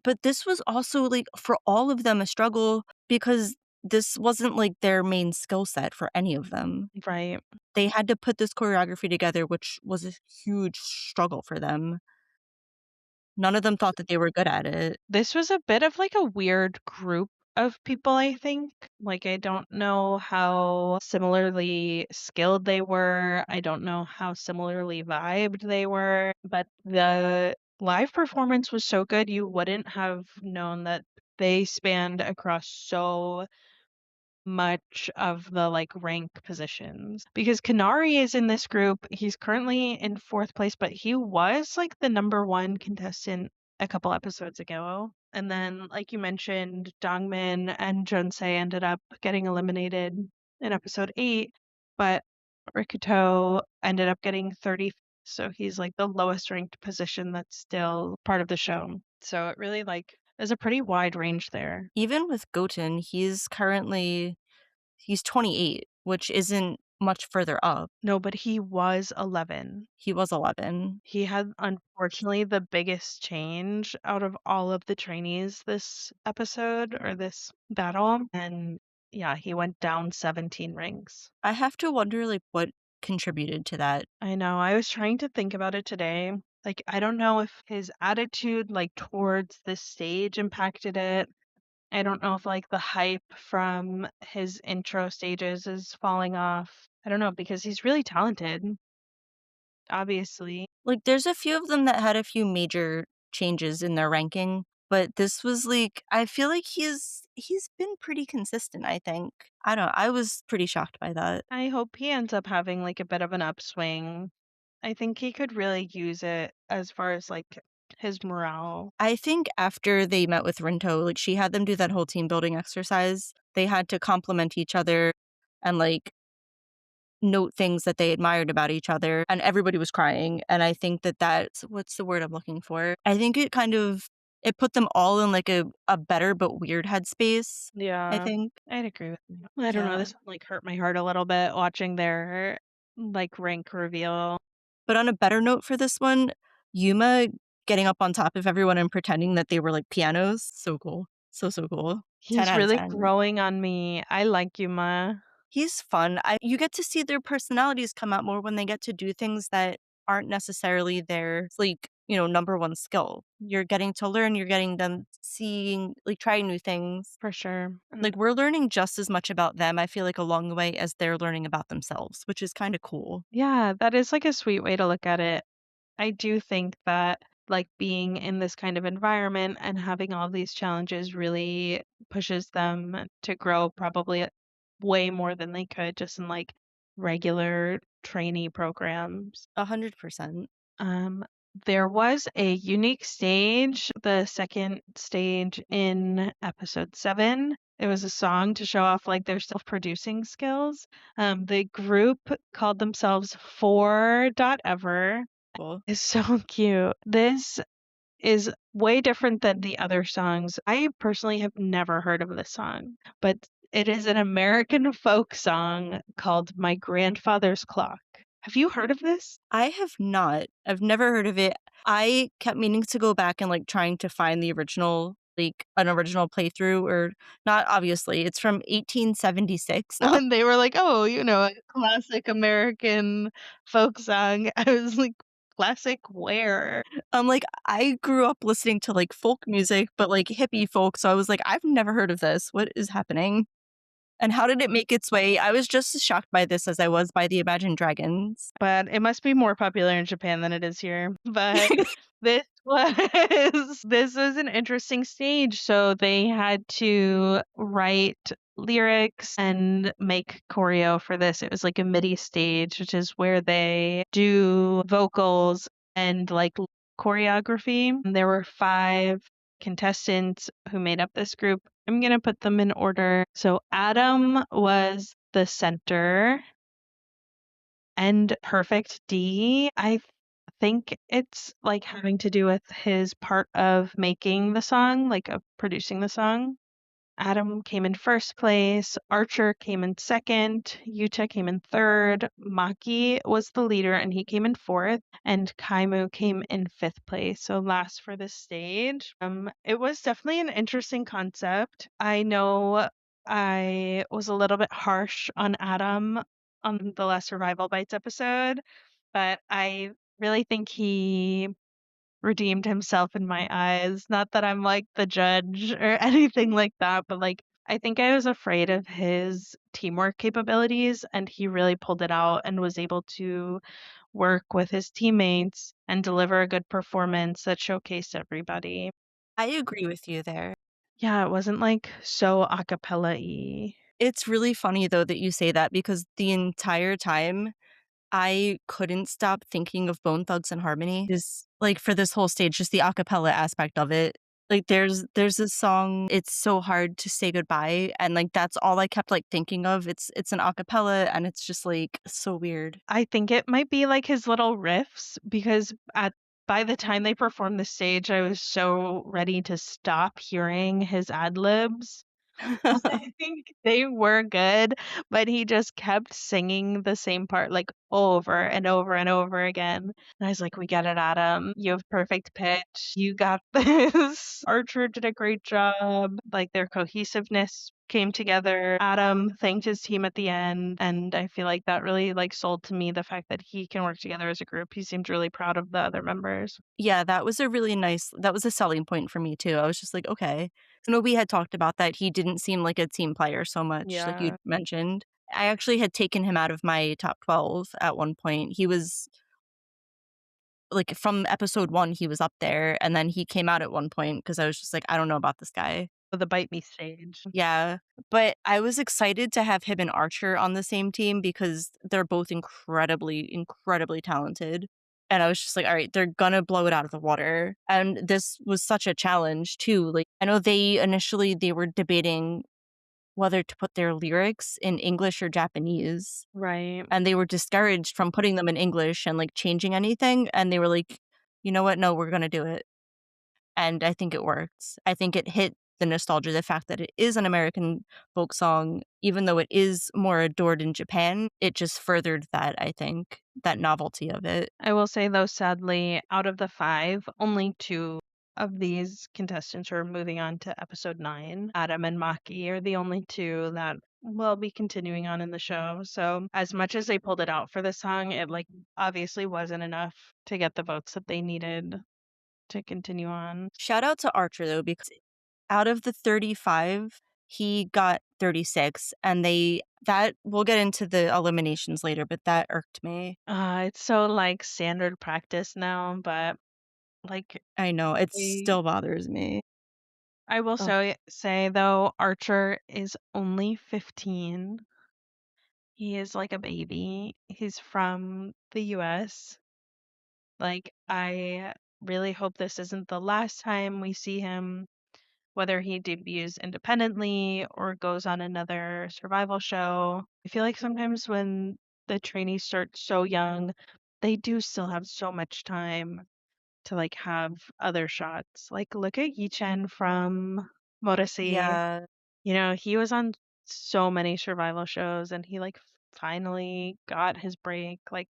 But this was also like for all of them a struggle because this wasn't like their main skill set for any of them. right. They had to put this choreography together, which was a huge struggle for them. None of them thought that they were good at it. This was a bit of like a weird group of people, I think. Like, I don't know how similarly skilled they were. I don't know how similarly vibed they were, but the live performance was so good, you wouldn't have known that they spanned across so much of the like rank positions because Kanari is in this group. He's currently in fourth place, but he was like the number one contestant a couple episodes ago. And then, like you mentioned, Dongmin and Jonsei ended up getting eliminated in episode 8, but Rikuto ended up getting 30. So he's like the lowest ranked position that's still part of the show. So it really like is a pretty wide range there. Even with Goten, he's 28, which isn't much further up. No, but he was 11. He was 11. He had, unfortunately, the biggest change out of all of the trainees this episode or this battle. And yeah, he went down 17 ranks. I have to wonder like what contributed to that. I know. I was trying to think about it today. Like, I don't know if his attitude, like, towards this stage impacted it. I don't know if, like, the hype from his intro stages is falling off. I don't know because he's really talented, obviously. Like there's a few of them that had a few major changes in their ranking, but this was like I feel like he's been pretty consistent, I think. I don't know, I was pretty shocked by that. I hope he ends up having like a bit of an upswing. I think he could really use it as far as like his morale. I think after they met with Rinto, like she had them do that whole team building exercise. They had to compliment each other and like note things that they admired about each other, and everybody was crying. And I think that that's what's the word I'm looking for? I think it put them all in like a better but weird headspace, I Yeah, think. I'd agree with you. I don't know. Yeah. This one, like hurt my heart a little bit watching their like rank reveal. But on a better note for this one, Yuma getting up on top of everyone and pretending that they were like pianos, so cool. So cool. 10 He's out of really 10. growing on me. I like Yuma. He's fun. You get to see their personalities come out more when they get to do things that aren't necessarily their like, number one skill. You're getting to learn, you're getting them seeing like trying new things. For sure. And Like we're learning just as much about them, I feel like along the way as they're learning about themselves, which is kind of cool. yeah, that is like a sweet way to look at it. I do think that like being in this kind of environment and having all these challenges really pushes them to grow probably way more than they could just in like regular trainee programs. 100%. Um, there was a unique stage, the second stage in episode 7. It was a song to show off like their self-producing skills. The group called themselves 4.ever. Cool. It's so cute. This is way different than the other songs. I personally have never heard of this song, but it is an American folk song called My Grandfather's Clock. Have you heard of this? I have not. I've never heard of it. I kept meaning to go back and like trying to find the original, like an original playthrough or not obviously. It's from 1876 now. When they were like, "Oh, a classic American folk song." I was like, classic where? Like, I grew up listening to, like, folk music, but, like, hippie folk, so I was like, "I've never heard of this. What is happening? And how did it make its way?" I was just as shocked by this as I was by the Imagine Dragons. But it must be more popular in Japan than it is here. But this was this was an interesting stage. So they had to write lyrics and make choreo for this. It was like a MIDI stage, which is where they do vocals and like choreography. And there were 5 contestants who made up this group. I'm gonna put them in order. So Adam was the center and perfect D. think it's like having to do with his part of making the song, like of producing the song. Adam came in first place, Archer came in second, Yuta came in third, Maki was the leader and he came in fourth, and Kaimu came in fifth place, so last for this stage. It was definitely an interesting concept. I know I was a little bit harsh on Adam on the last Survival Bites episode, but I really think he redeemed himself in my eyes. Not that I'm like the judge or anything like that, but like I think I was afraid of his teamwork capabilities and he really pulled it out and was able to work with his teammates and deliver a good performance that showcased everybody. I agree with you there. Yeah, it wasn't like so a cappella-y. It's really funny, though, that you say that because the entire time I couldn't stop thinking of Bone Thugs and Harmony. Is like, for this whole stage, just the acapella aspect of it. Like, there's this song, "It's So Hard to Say Goodbye," and, like, that's all I kept, like, thinking of. It's an acapella, and it's just, like, so weird. I think it might be like his little riffs because at by the time they performed the stage, I was so ready to stop hearing his ad libs. I think they were good, but he just kept singing the same part like over and over and over again. And I was like, we get it, Adam. You have perfect pitch. You got this. Archer did a great job. Like their cohesiveness came together. Adam thanked his team at the end, and I feel like that really like sold to me the fact that he can work together as a group. He seemed really proud of the other members. Yeah, that was a selling point for me too. I was just like, "Okay." I know we had talked about that he didn't seem like a team player so much, like you Yeah. mentioned. I actually had taken him out of my top 12 at one point. He was like, from episode 1, he was up there, and then he came out at one point because I was just like, "I don't know about this guy." The Bite Me stage. Yeah, but I was excited to have him and Archer on the same team because they're both incredibly, incredibly talented, and I was just like, "Alright, they're gonna blow it out of the water," and this was such a challenge too, like, I know they were debating whether to put their lyrics in English or Japanese, Right. and they were discouraged from putting them in English and, like, changing anything, and they were like, "You know what? No, we're gonna do it." And I think it works. I think it hit the nostalgia, the fact that it is an American folk song, even though it is more adored in Japan, it just furthered that, I think, that novelty of it. I will say though, sadly, out of the 5, only 2 of these contestants are moving on to episode 9. Adam and Maki are the only 2 that will be continuing on in the show. So as much as they pulled it out for the song, it like obviously wasn't enough to get the votes that they needed to continue on. Shout out to Archer though, because out of the 35, he got 36, and we'll get into the eliminations later, but that irked me. It's so like standard practice now, but like I know, it they still bothers me. I will Ugh. say though, Archer is only 15. He is like a baby. He's from the US. Like, I really hope this isn't the last time we see him, whether he debuts independently or goes on another survival show. I feel like sometimes when the trainees start so young, they do still have so much time to like have other shots. Like, look at Yichen from Morrissey. Yeah. You know, he was on so many survival shows and he like finally got his break. Like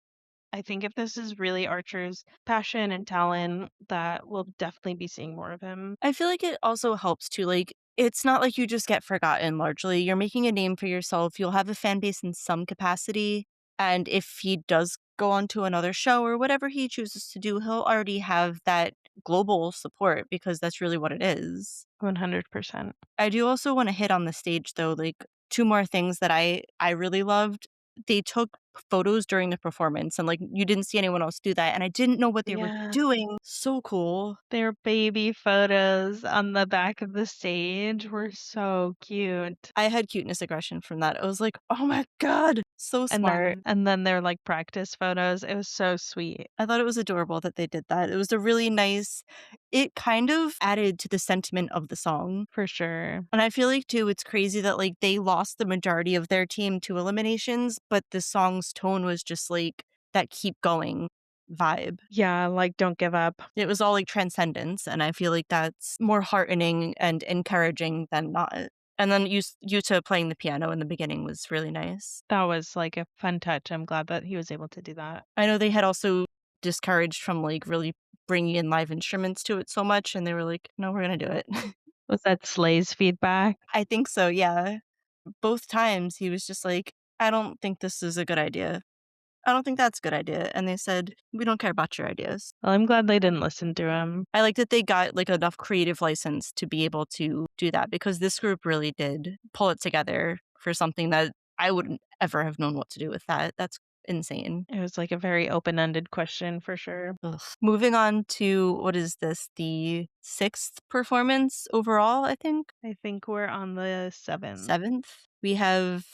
I think if this is really Archer's passion and talent, that we'll definitely be seeing more of him. I feel like it also helps to, like, it's not like you just get forgotten largely. You're making a name for yourself. You'll have a fan base in some capacity. And if he does go on to another show or whatever he chooses to do, he'll already have that global support because that's really what it is. 100%. I do also wanna hit on the stage though, like, 2 more things that I really loved. They took photos during the performance, and, like, you didn't see anyone else do that, and I didn't know what they were Yeah. doing. So cool. Their baby photos on the back of the stage were so cute. I had cuteness aggression from that. I was like, "Oh my god, so smart." And then their, like, practice photos, it was so sweet, I thought it was adorable that they did that. It was a really nice it kind of added to the sentiment of the song. for sure. And I feel like too, it's crazy that like they lost the majority of their team to eliminations, but the song's tone was just like that keep going vibe. Yeah, like, don't give up. It was all like transcendence, and I feel like that's more heartening and encouraging than not. And then Yuta playing the piano in the beginning was really nice. That was, like, a fun touch. I'm glad that he was able to do that. I know they had also discouraged from like really bringing in live instruments to it so much, and they were like, "No, we're gonna do it." Was that Slay's feedback? I think so, yeah. Both times he was just like, "I don't think this is a good idea. I don't think that's a good idea." And they said, "We don't care about your ideas." Well, I'm glad they didn't listen to him. I like that they got like enough creative license to be able to do that because this group really did pull it together for something that I wouldn't ever have known what to do with that. That's insane. It was, like, a very open-ended question for sure. Ugh. Moving on to what is this? The 6th performance overall, I think? I think we're on the 7th. 7th? We have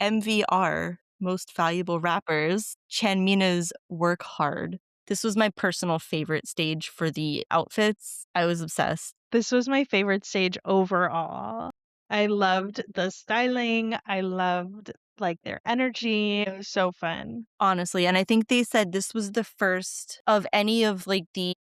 MVR, Most Valuable Rappers, Chanmina's Work Hard. This was my personal favorite stage for the outfits. I was obsessed. This was my favorite stage overall. I loved the styling, I loved, like, their energy, it was so fun. Honestly, and I think they said this was the first of any of, like, the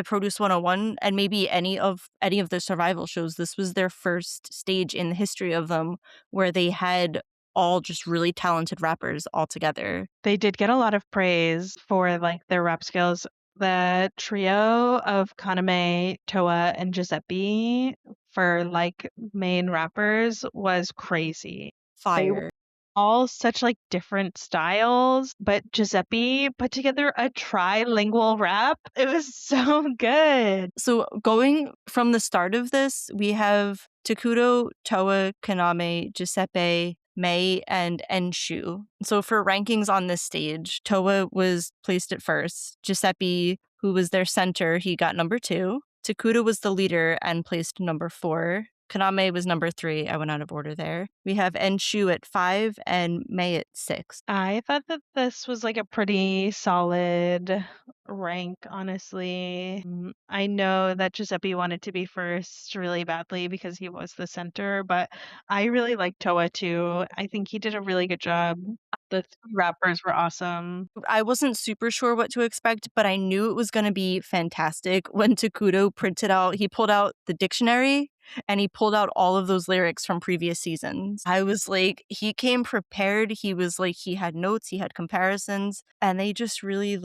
Produce 101 and maybe any of the survival shows, this was their first stage in the history of them where they had all just really talented rappers all together. They did get a lot of praise for, like, their rap skills. The trio of Kaname, Toa, and Giuseppe for, like, main rappers was crazy. They were Fire. all such, like, different styles, but Giuseppe put together a trilingual rap. It was so good. So going from the start of this, we have Takudo, Toa, Kaname, Giuseppe, Mei, and Enshu. So for rankings on this stage, Toa was placed at first. Giuseppe, who was their center, he got number 2. Takudo was the leader and placed number 4. Kaname was number 3. I went out of order there. We have Enshu at 5 and Mei at 6. I thought that this was, like, a pretty solid rank, honestly. I know that Giuseppe wanted to be first really badly because he was the center, but I really liked Toa too. I think he did a really good job. The 3 rappers were awesome. I wasn't super sure what to expect, but I knew it was gonna be fantastic when Takudo he pulled out the dictionary and he pulled out all of those lyrics from previous seasons. I was like, he came prepared. He was like, he had notes, he had comparisons, and they just really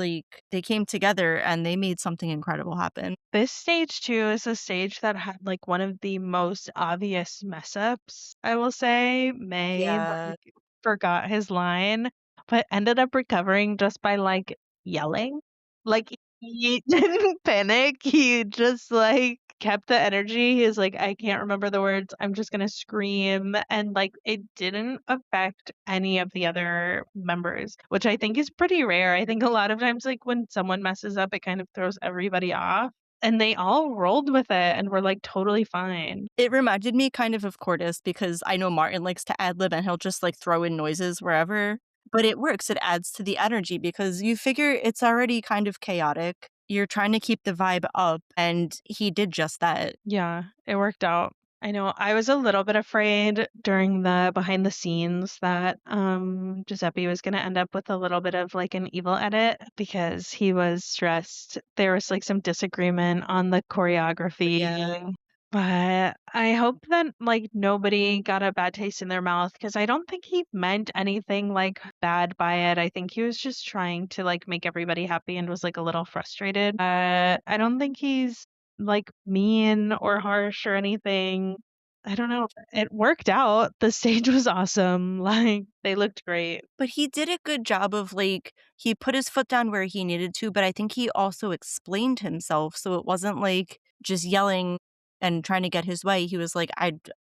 they came together and they made something incredible happen. This stage too is a stage that had, like, one of the most obvious mess ups, I will say. May, Yeah, like, forgot his line, but ended up recovering just by, like, yelling. Like, he didn't panic, he just, like, kept the energy. He was like, "I can't remember the words, I'm just gonna scream," and, like, it didn't affect any of the other members, which I think is pretty rare. I think a lot of times, like, when someone messes up, it kind of throws everybody off. And they all rolled with it and were, like, totally fine. it reminded me kind of Cordis because I know Martin likes to ad lib and he'll just like throw in noises wherever. But it works. It adds to the energy because you figure it's already kind of chaotic. You're trying to keep the vibe up, and he did just that. Yeah, it worked out. I know I was a little bit afraid during the behind the scenes that, Giuseppe was gonna end up with a little bit of, like, an evil edit because he was stressed. There was, like, some disagreement on the Yeah. choreography. But I hope that, like, nobody got a bad taste in their mouth because I don't think he meant anything, like, bad by it. I think he was just trying to, like, make everybody happy and was, like, a little frustrated. I don't think he's, like, mean or harsh or anything. I don't know, it worked out. The stage was awesome, like, they looked great. But he did a good job of, like, he put his foot down where he needed to, but I think he also explained himself, so it wasn't, like, just yelling and trying to get his way. He was like,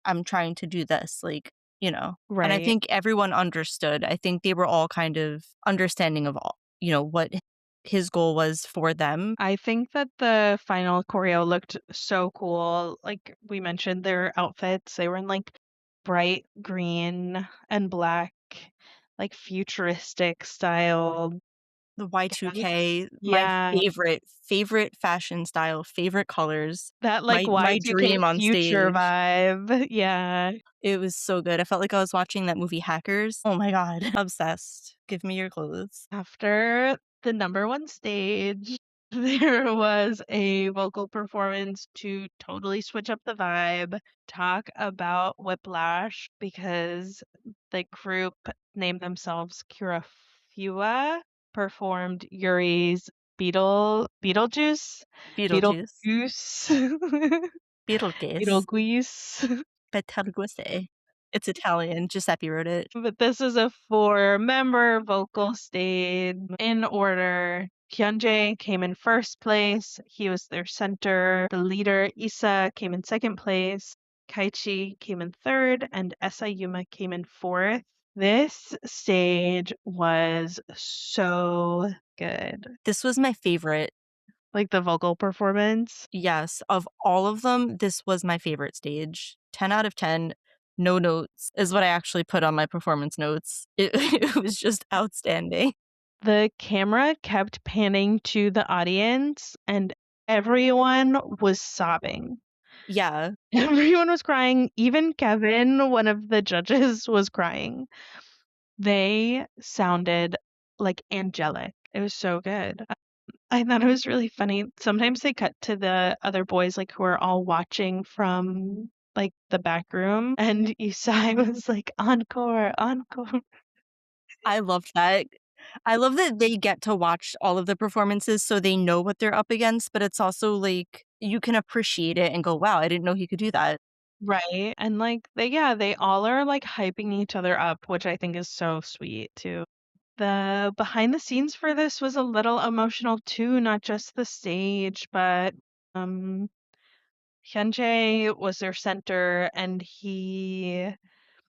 I'm trying to do this," like, you know? And I Right. think everyone understood. I think they were all kind of understanding of all what his goal was for them. I think that the final choreo looked so cool. Like we mentioned, their outfits, they were in like bright green and black, like futuristic style. The Dance. Y2K, my Yeah, favorite fashion style, favorite colors, that like my Y2K dream on future stage. vibe. Yeah. It was so good. I felt like I was watching that movie Hackers. Oh my god. Obsessed. Give me your clothes. After the number one stage, there was a vocal performance to totally switch up the vibe. Talk about whiplash because the group named themselves Kurafua performed Yuri's Beetlejuice. Beetlejuice, Beetlejuice. Beetlejuice. Betelgeuse. It's Italian. Giuseppe wrote it. But this is a four-member vocal stage in order. Hyunjae came in first place. He was their center. The leader, Issa, came in second place. Kaichi came in third, and Esayuma came in fourth. This stage was so good. This was my favorite. Like the vocal performance. Yes, of all of them, this was my favorite stage. 10 out of 10. No notes is what I actually put on my performance notes. It it was just outstanding. The camera kept panning to the audience, and everyone was sobbing. Yeah. Everyone was crying. Even Kevin, one of the judges, was crying. They sounded like angelic. It was so good. I thought it was really funny. Sometimes they cut to the other boys, like who are all watching from like the back room, and Isai was like, "Encore, encore." I loved that. I love that they get to watch all of the performances so they know what they're up against, but it's also like you can appreciate it and go, "Wow, I didn't know he could do that." Right. And like they all are like hyping each other up, which I think is so sweet too. The behind the scenes for this was a little emotional too, not just the stage, but um Hyunjae was their center and he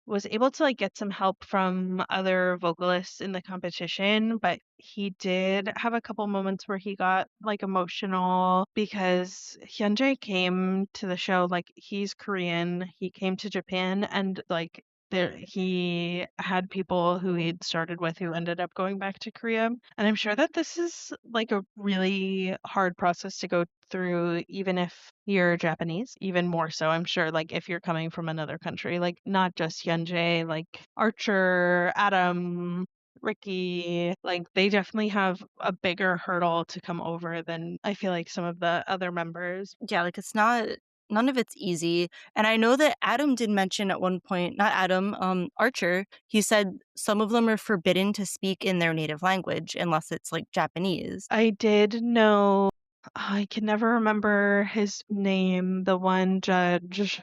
was able to like get some help from other vocalists in the competition, but he did have a couple moments where he got like emotional because Hyunjae came to the show like he's Korean. He came to Japan and like there he had people who he'd started with who ended up going back to Korea. And I'm sure that this is like a really hard process to go through even if you're Japanese, even more so, I'm sure, like, if you're coming from another country, like, not just Hyunjae, like, Archer, Adam, Ricky, like, they definitely have a bigger hurdle to come over than I feel like some of the other members. Yeah, like it's not none of it's easy. And I know that Adam did mention at one point, not Adam, Archer, he said some of them are forbidden to speak in their native language unless it's like Japanese. I did know, I can never remember his name, the one judge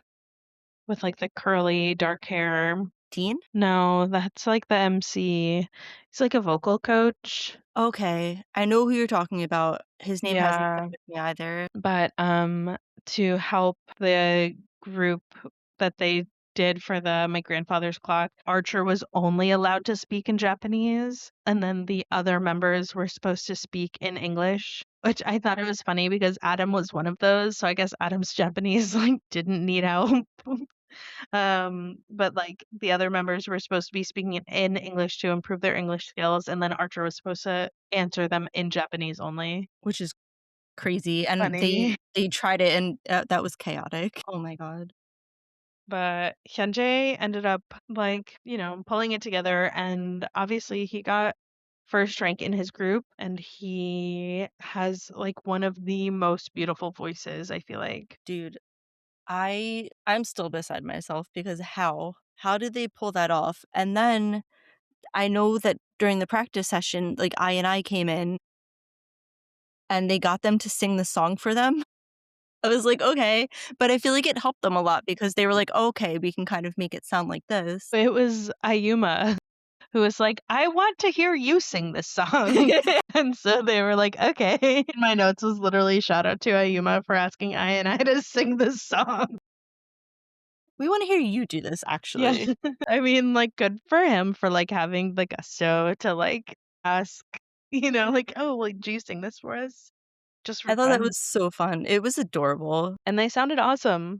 with, like, the curly dark hair. Dean? No, that's, like, the MC. He's, like, a vocal coach. Okay. I know who you're talking about. His name hasn't stuck Yeah. with me either, But, to help the group that they did for the My Grandfather's Clock, Archer was only allowed to speak in Japanese, and then the other members were supposed to speak in English, which I thought it was funny because Adam was one of those, so I guess Adam's Japanese, like, didn't need help. But, like, the other members were supposed to be speaking in English to improve their English skills, and then Archer was supposed to answer them in Japanese only. which is crazy. And Funny. they tried it and that was chaotic. Oh my god. But Hyunjae ended up, like, pulling it together, and obviously he got first rank in his group, and he has, like, one of the most beautiful voices, I feel like. Dude, I'm still beside myself because how? How did they pull that off? And then I know that during the practice session, like I came in and they got them to sing the song for them. I was like, "Okay." But I feel like it helped them a lot because they were like, "Okay, we can kind of make it sound like this." It was Ayuma who was like, "I want to hear you sing this song." And so they were like, "Okay." In my notes was literally shout out to Ayuma for asking I and I to sing this song. "We wanna hear you do this, Yeah. actually." I mean, like, good for him for, like, having the gusto to, like, ask, like, "Oh, like, do you sing this for us?" Just I for thought that fun. was so fun. It was adorable. And they sounded awesome.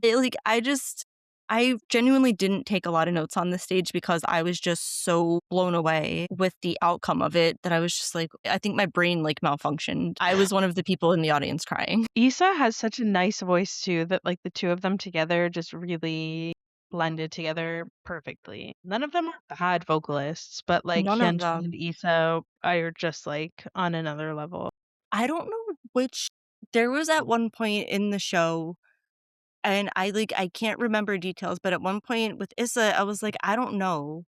I genuinely didn't take a lot of notes on this stage because I was just so blown away with the outcome of it that I was just like, I think my brain, like, malfunctioned. I was one of the people in the audience crying. Issa has such a nice voice too that like the two of them together just really blended together perfectly. None of them are bad vocalists, but like None of Hyunjin them. and Issa are just like on another level. I don't know which there was at one point in the show, and I can't remember details, but at one point with Issa, I was like, "I don't know."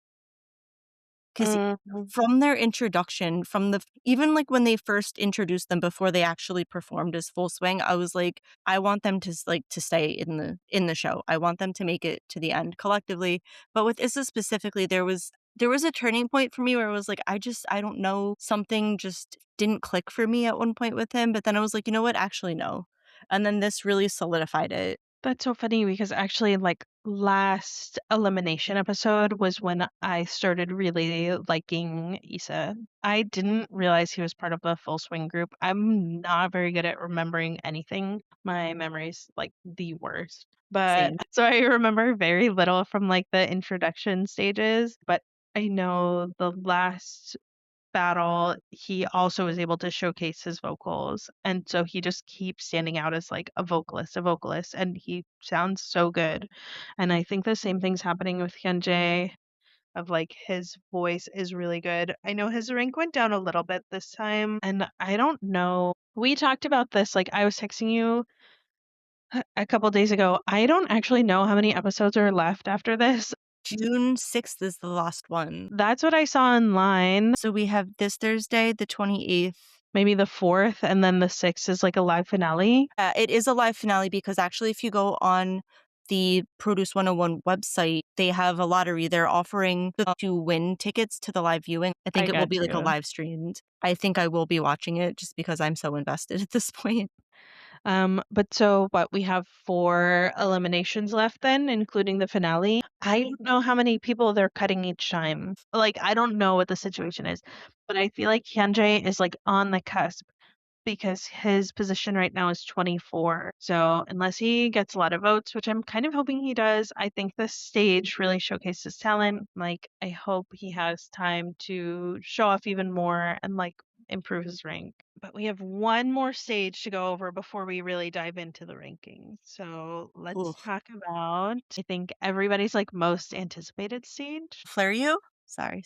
'Cause Mhm. from their introduction, from the even, like, when they first introduced them before they actually performed as Full Swing, I was like, "I want them to to stay in the show. I want them to make it to the end collectively." But with Issa specifically, there was a turning point for me where I was like, I don't know, something just didn't click for me at one point with him, but then I was like, "You know what? Actually, no." And then this really solidified it. That's so funny because actually, like last elimination episode was when I started really liking Issa. I didn't realize he was part of the Full Swing group. I'm not very good at remembering anything. My memory's like the worst. But Same. so I remember very little from like the introduction stages, but I know the last battle, he also is able to showcase his vocals. And so he just keeps standing out as like a vocalist, and he sounds so good. And I think the same thing's happening with Hyunjae of like his voice is really good. I know his rank went down a little bit this time, and I don't know. We talked about this, like I was texting you a couple days ago. I don't actually know how many episodes are left after this. June 6th is the last one. That's what I saw online. So we have this Thursday, the 28th. Maybe the 4th, and then the 6th is like a live finale. It is a live finale because actually, if you go on the Produce 101 website, they have a lottery. They're offering to win tickets to the live viewing. I I think it will got be like a you. live streamed. I think I will be watching it just because I'm so invested at this point. But so what we have 4 eliminations left then, including the finale. I don't know how many people they're cutting each time. Like, I don't know what the situation is, but I feel like Hyunjae is like on the cusp because his position right now is 24. So unless he gets a lot of votes, which I'm kind of hoping he does, I think this stage really showcases talent. Like, I hope he has time to show off even more and like improve his rank. But we have one more stage to go over before we really dive into the rankings. So let's Ooh. talk about, I think, everybody's like most anticipated stage. Flare you? Sorry.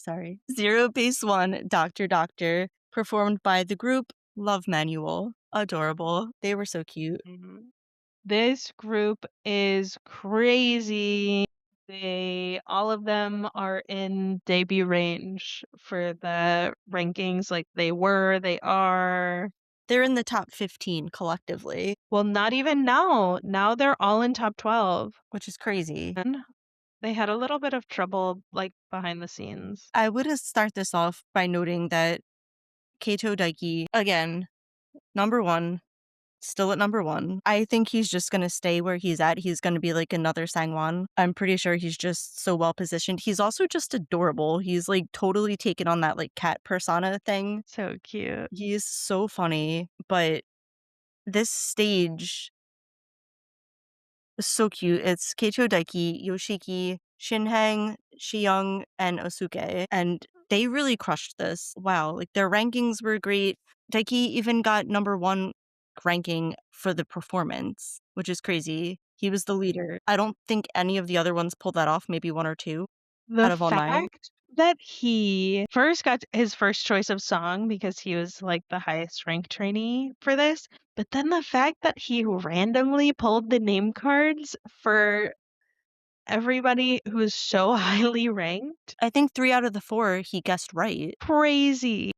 Zero Base One, Doctor Doctor, performed by the group Love Manual. Adorable. They were so cute. Mhm. This group is crazy. They all of them are in debut range for the rankings. Like they are. They're in the top 15 collectively, Well, not even now. Now they're all in top 12. which is crazy. And they had a little bit of trouble like behind the scenes. I would start this off by noting that Kato Daiki, again, number one, still at number one. I think he's just going to stay where he's at. He's going to be like another Sangwon. I'm pretty sure he's just so well positioned. He's also just adorable. He's like totally taken on that like cat persona thing. So cute. He's so funny, but this stage is so cute. It's Keicho Daiki, Yoshiki, Shinhang, Shiyoung, and Osuke. And they really crushed this. Wow, like their rankings were great. Daiki even got number one ranking for the performance, which is crazy. He was the leader. I don't think any of the other ones pulled that off, maybe one or two The out of all nine. fact that he first got his first choice of song because he was like the highest ranked trainee for this, but then the fact that he randomly pulled the name cards for everybody who is so highly ranked, I think 3 out of the 4 he guessed right. crazy.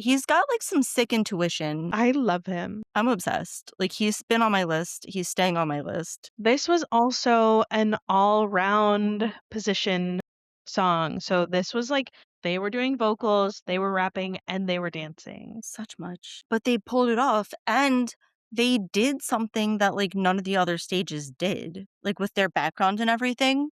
He's got, like, some sick intuition. I love him. I'm obsessed. Like, he's been on my list. He's staying on my list. This was also an all-round position song. So this was like they were doing vocals, they were rapping, and they were dancing. Such much. But they pulled it off, and they did something that, like, none of the other stages did. Like, with their background and everything,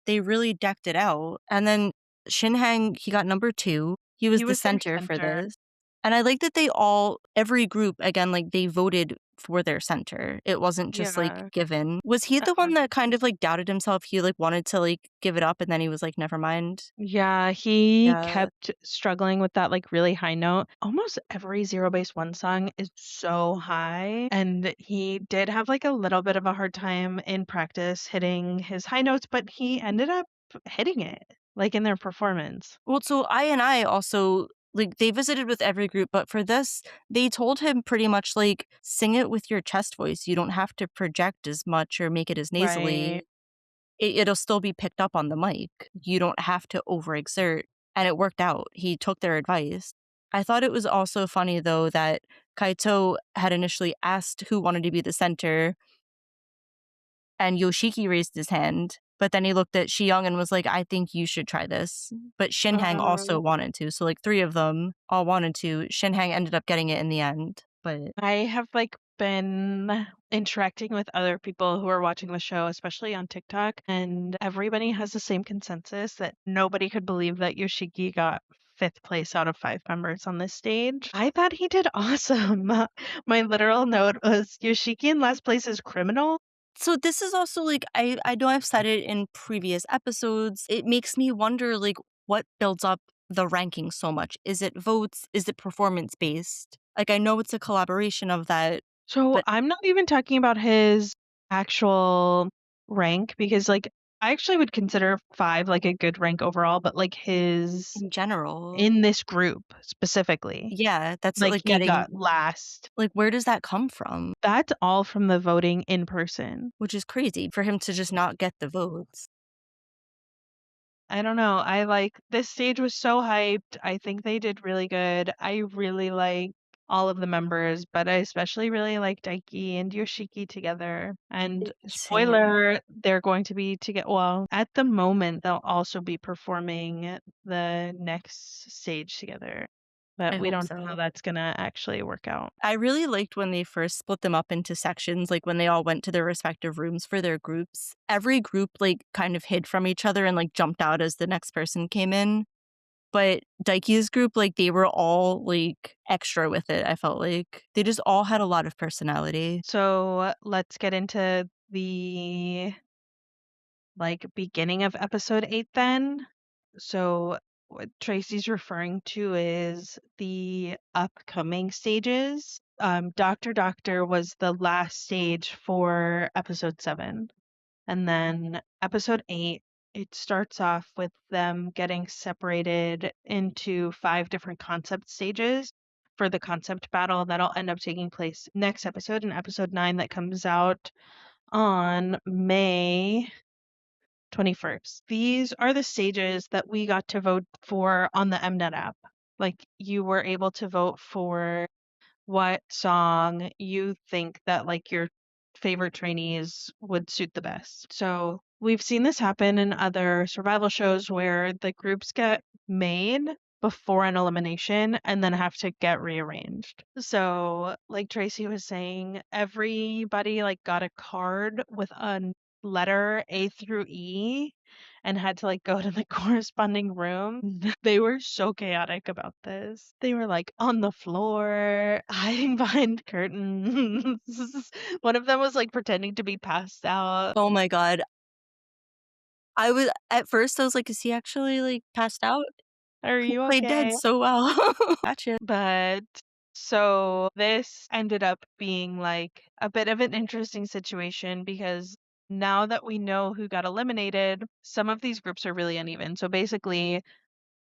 they really decked it out. And then Shinhang, he got number 2. He was He the was their center for center. this. And I like that every group, again, like, they voted for their center. It wasn't just, like, Yeah. given. Was he the Uh-huh. one that kind of, like, doubted himself? He, like, wanted to, like, give it up, and then he was like, "Never mind." Yeah, he Yeah. kept struggling with that like really high note. Almost every Zero Base One song is so high, and he did have like a little bit of a hard time in practice hitting his high notes, but he ended up hitting it like in their performance. Well, so I also like, they visited with every group, but for this, they told him pretty much, like, "Sing it with your chest voice. You don't have to project as much or make it as Right. nasally. It'll still be picked up on the mic. You don't have to overexert." And it worked out. He took their advice. I thought it was also funny, though, that Kaito had initially asked who wanted to be the center, and Yoshiki raised his hand, but then he looked at Shi-young and was like, "I think you should try this." But Shinhang also Um, wanted to, so, like, 3 of them all wanted to. Shinhang ended up getting it in the end, but I have like been interacting with other people who are watching the show, especially on TikTok, and everybody has the same consensus that nobody could believe that Yoshiki got fifth place out of five members on this stage. I thought he did awesome. My literal note was Yoshiki in last place is criminal. so this is also, like, I know I've said it in previous episodes. It makes me wonder, like, what builds up the ranking so much? Is it votes? Is it performance-based? Like, I know it's a collaboration of that, So but I'm not even talking about his actual rank because like I actually would consider five like a good rank overall, but like his in general, in this group specifically. yeah, that's, Like, like, he got getting last. like, where does that come from? That's all from the voting in person. Which is crazy for him to just not get the votes. I don't know, I like this stage was so hyped, I think they did really good. I really like all of the members, but I especially really like Daiki and Yoshiki together. And Same. spoiler, they're going to be well, at the moment, they'll also be performing the next stage together, I but we hope don't know how so. that's gonna actually work out. I really liked when they first split them up into sections, like, when they all went to their respective rooms for their groups. Every group, like, kind of hid from each other and, like, jumped out as the next person came in. But Daiki's group, like, they were all, like, extra with it, I felt like. They just all had a lot of personality. So let's get into the like beginning of episode 8 then. So what Tracy's referring to is the upcoming stages. Doctor Doctor was the last stage for episode 7. And then episode 8, it starts off with them getting separated into 5 different concept stages for the concept battle that'll end up taking place next episode in episode 9 that comes out on May 21st. These are the stages that we got to vote for on the Mnet app. Like you were able to vote for what song you think that like your favorite trainees would suit the best. So we've seen this happen in other survival shows where the groups get made before an elimination and then have to get rearranged. So like Tracy was saying, everybody like got a card with a letter A through E and had to like go to the corresponding room. They were so chaotic about this. They were like on the floor, hiding behind curtains. One of them was like pretending to be passed out. Oh my god. At first, I was like, "Is he actually, like, passed out?" Are He you played dead okay? so well. Gotcha. But so this ended up being like a bit of an interesting situation because now that we know who got eliminated, some of these groups are really uneven. So basically,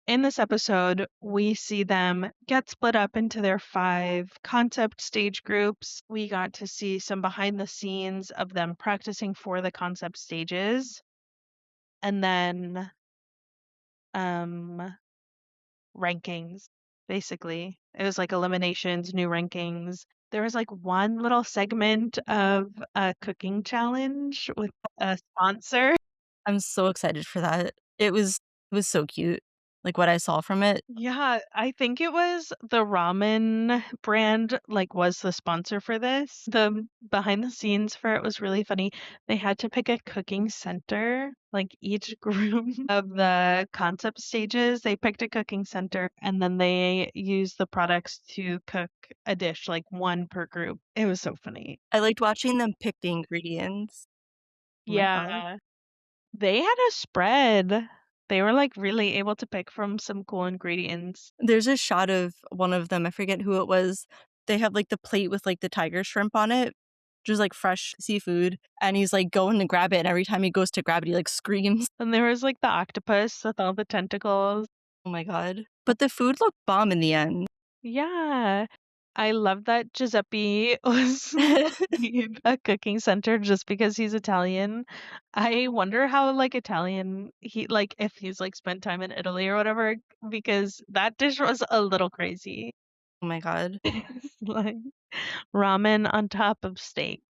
in this episode, we see them get split up into their 5 concept stage groups. We got to see some behind the scenes of them practicing for the concept stages. And then rankings. basically. It was like eliminations, new rankings. There was like one little segment of a cooking challenge with a sponsor. I'm so excited for that. It was so cute, like, what I saw from it. Yeah, I think it was the ramen brand, like, was the sponsor for this. The behind the scenes for it was really funny. They had to pick a cooking center, like each group of the concept stages, they picked a cooking center and then they used the products to cook a dish, like one per group. It was so funny. I liked watching them pick the ingredients. Oh my god. Yeah. They had a spread. They were like really able to pick from some cool ingredients. There's a shot of one of them, I forget who it was. They have, like, the plate with, like, the tiger shrimp on it, just, like, fresh seafood, and he's, like, going to grab it, and every time he goes to grab it, he, like, screams. And there was like the octopus with all the tentacles. Oh my god. But the food looked bomb in the end. Yeah. I love that Giuseppe was in a cooking center just because he's Italian. I wonder how like Italian he like if he's like spent time in Italy or whatever because that dish was a little crazy. Oh my god. Like ramen on top of steak.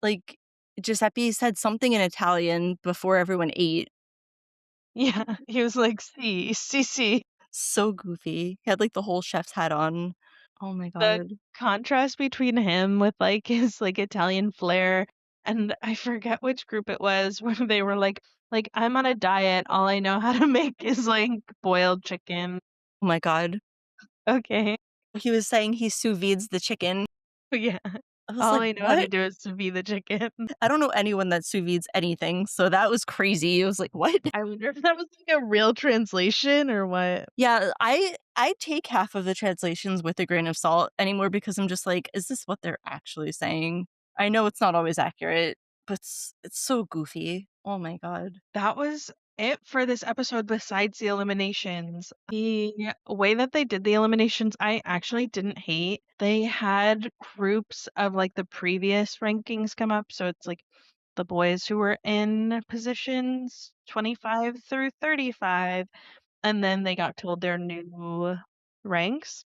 Like, Giuseppe said something in Italian before everyone ate. Yeah, he was like, si. So goofy. He had, like, the whole chef's hat on. Oh my The god. contrast between him with, like, his, like, Italian flair and I forget which group it was where they were like, "I'm on a diet, all I know how to make is, like, boiled chicken." Oh my god. Okay. He was saying he sous vides the chicken. Yeah. I was All like, I know how to "What?" do is to be the chicken. I don't know anyone that sous vides anything, so that was crazy. It was like, "What?" I wonder if that was, like, a real translation or what. Yeah, I take half of the translations with a grain of salt anymore because I'm just like, "Is this what they're actually saying?" I know it's not always accurate, but it's so goofy. Oh my god. That was it for this episode besides the eliminations. The way that they did the eliminations, I actually didn't hate. They had groups of like the previous rankings come up. So it's like the boys who were in positions 25 through 35, and then they got told their new ranks.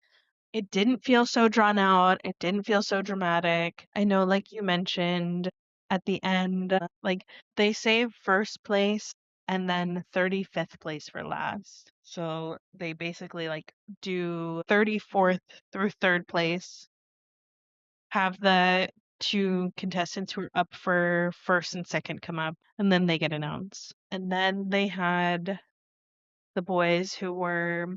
It didn't feel so drawn out, it didn't feel so dramatic. I know, like you mentioned at the end, like, they save 1st place and then 35th place for last. So, they basically, like, do 34th through 3rd place, have the 2 contestants who are up for 1st and 2nd come up, and then they get announced. And then they had the boys who were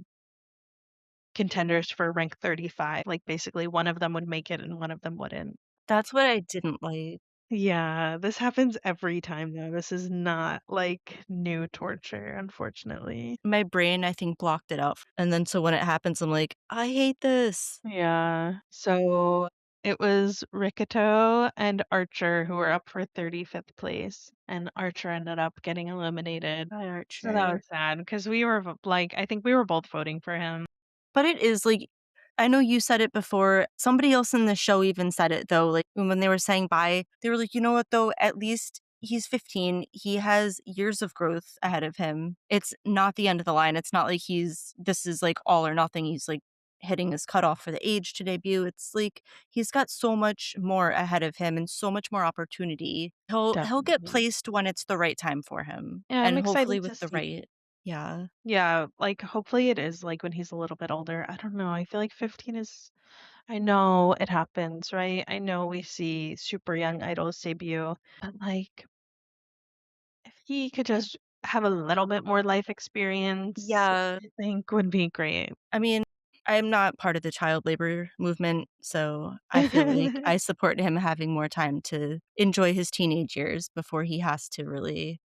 contenders for rank 35. Like, basically, one of them would make it and one of them wouldn't. That's what I didn't like. Yeah, this happens every time, though. This is not, like, new torture, unfortunately. My brain, I think, blocked it out, and then so when it happens, I'm like, "I hate this." Yeah. So, it was Rikato and Archer who were up for 35th place, and Archer ended up getting eliminated. Hi, So that Archer. was sad because we were like, I think we were both voting for him. But it is, like, I know you said it before, somebody else in the show even said it though, like, when they were saying bye, they were like, "You know what though? At least he's 15, he has years of growth ahead of him. It's not the end of the line, it's not like this is, like, all or nothing, he's, like, hitting his cutoff for the age to debut, it's like, he's got so much more ahead of him and so much more opportunity. He'll get Definitely. placed when it's the right time for him, Yeah, I'm and hopefully excited with to the see. right." Yeah. Yeah, like, hopefully it is, like, when he's a little bit older. I don't know, I feel like 15 is I know it happens, right? I know we see super young idols debut, but, like, if he could just have a little bit more life experience, Yeah. I think would be great. I mean, I'm not part of the child labor movement, so I feel like I support him having more time to enjoy his teenage years before he has to really,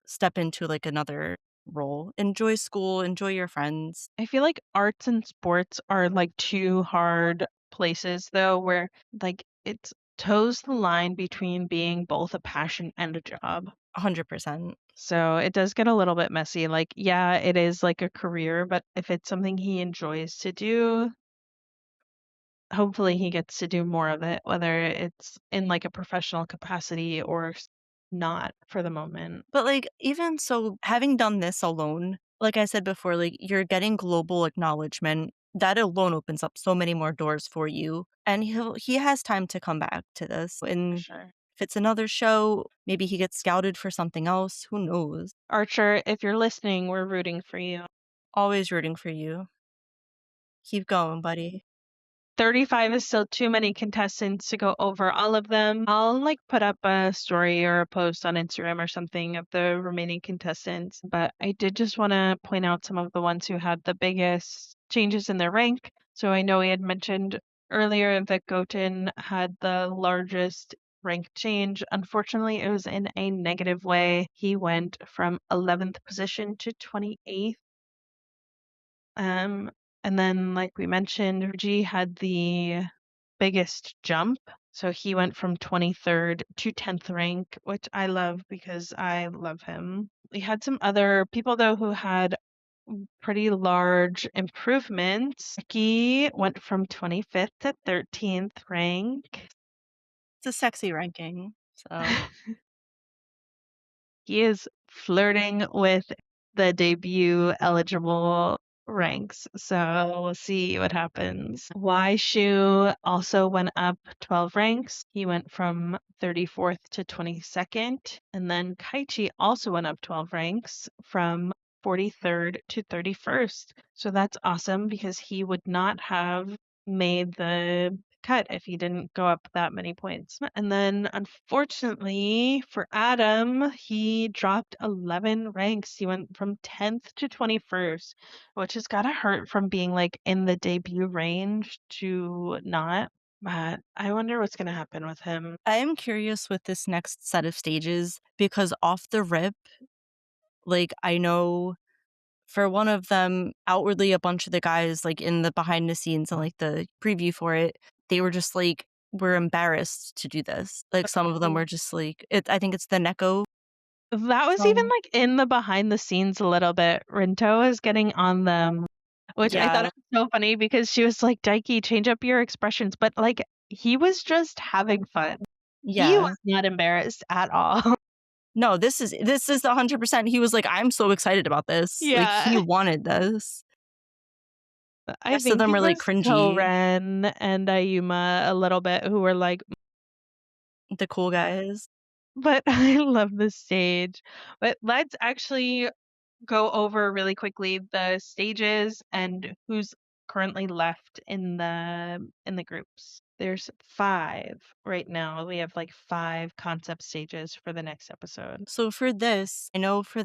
step into, like, another role. Enjoy school, enjoy your friends. I feel like arts and sports are, like, 2 hard places, though, where, like, it toes the line between being both a passion and a job. 100%. So it does get a little bit messy. Like, yeah, it is like a career, but if it's something he enjoys to do, hopefully he gets to do more of it, whether it's in like a professional capacity or not for the moment. But, like, even so, having done this alone, Like I said before, like, you're getting global acknowledgement. That alone opens up so many more doors for you, and he has time to come back to this, For and sure. if it's another show, maybe he gets scouted for something else, who knows? Archer, if you're listening, we're rooting for you. Always rooting for you. Keep going, buddy. 35 is still too many contestants to go over all of them. I'll like put up a story or a post on Instagram or something of the remaining contestants, but I did just want to point out some of the ones who had the biggest changes in their rank. So I know we had mentioned earlier that Goten had the largest rank change. Unfortunately, it was in a negative way. He went from 11th position to 28th. Um, and then, like we mentioned, G had the biggest jump. So he went from 23rd to 10th rank, which I love because I love him. We had some other people, though, who had pretty large improvements. Ricky went from 25th to 13th rank. It's a sexy ranking, so He is flirting with the debut eligible ranks. So we'll see what happens. Y Shu also went up 12 ranks. He went from 34th to 22nd. And then Kaichi also went up 12 ranks from 43rd to 31st. So that's awesome because he would not have made the cut if he didn't go up that many points. And then unfortunately for Adam, he dropped 11 ranks. He went from 10th to 21st, which has got to hurt from being like in the debut range to not. But I wonder what's going to happen with him. I am curious with this next set of stages because off the rip, like, I know for one of them, outwardly, a bunch of the guys, like, in the behind the scenes and, like, the preview for it, they were just, like, "We're embarrassed to do this." Like, some of them were just, like I think it's the Neko That was even song. like in the behind the scenes a little bit. Rinto is getting on them, which I thought Yeah, it was so funny because she was like, Daiki, change up your expressions. But like he was just having fun. He yeah. was not embarrassed at all. No, this is 100%. He was like, "I'm so excited about this." Like, he Yeah. wanted this. The I rest of think them it were, like, was cringy, Toren and Ayuma a little bit who were like, the cool guys. but I love this stage. But let's actually go over really quickly the stages and who's currently left in the groups. There's 5 right now. We have like 5 concept stages for the next episode. So for this, I know for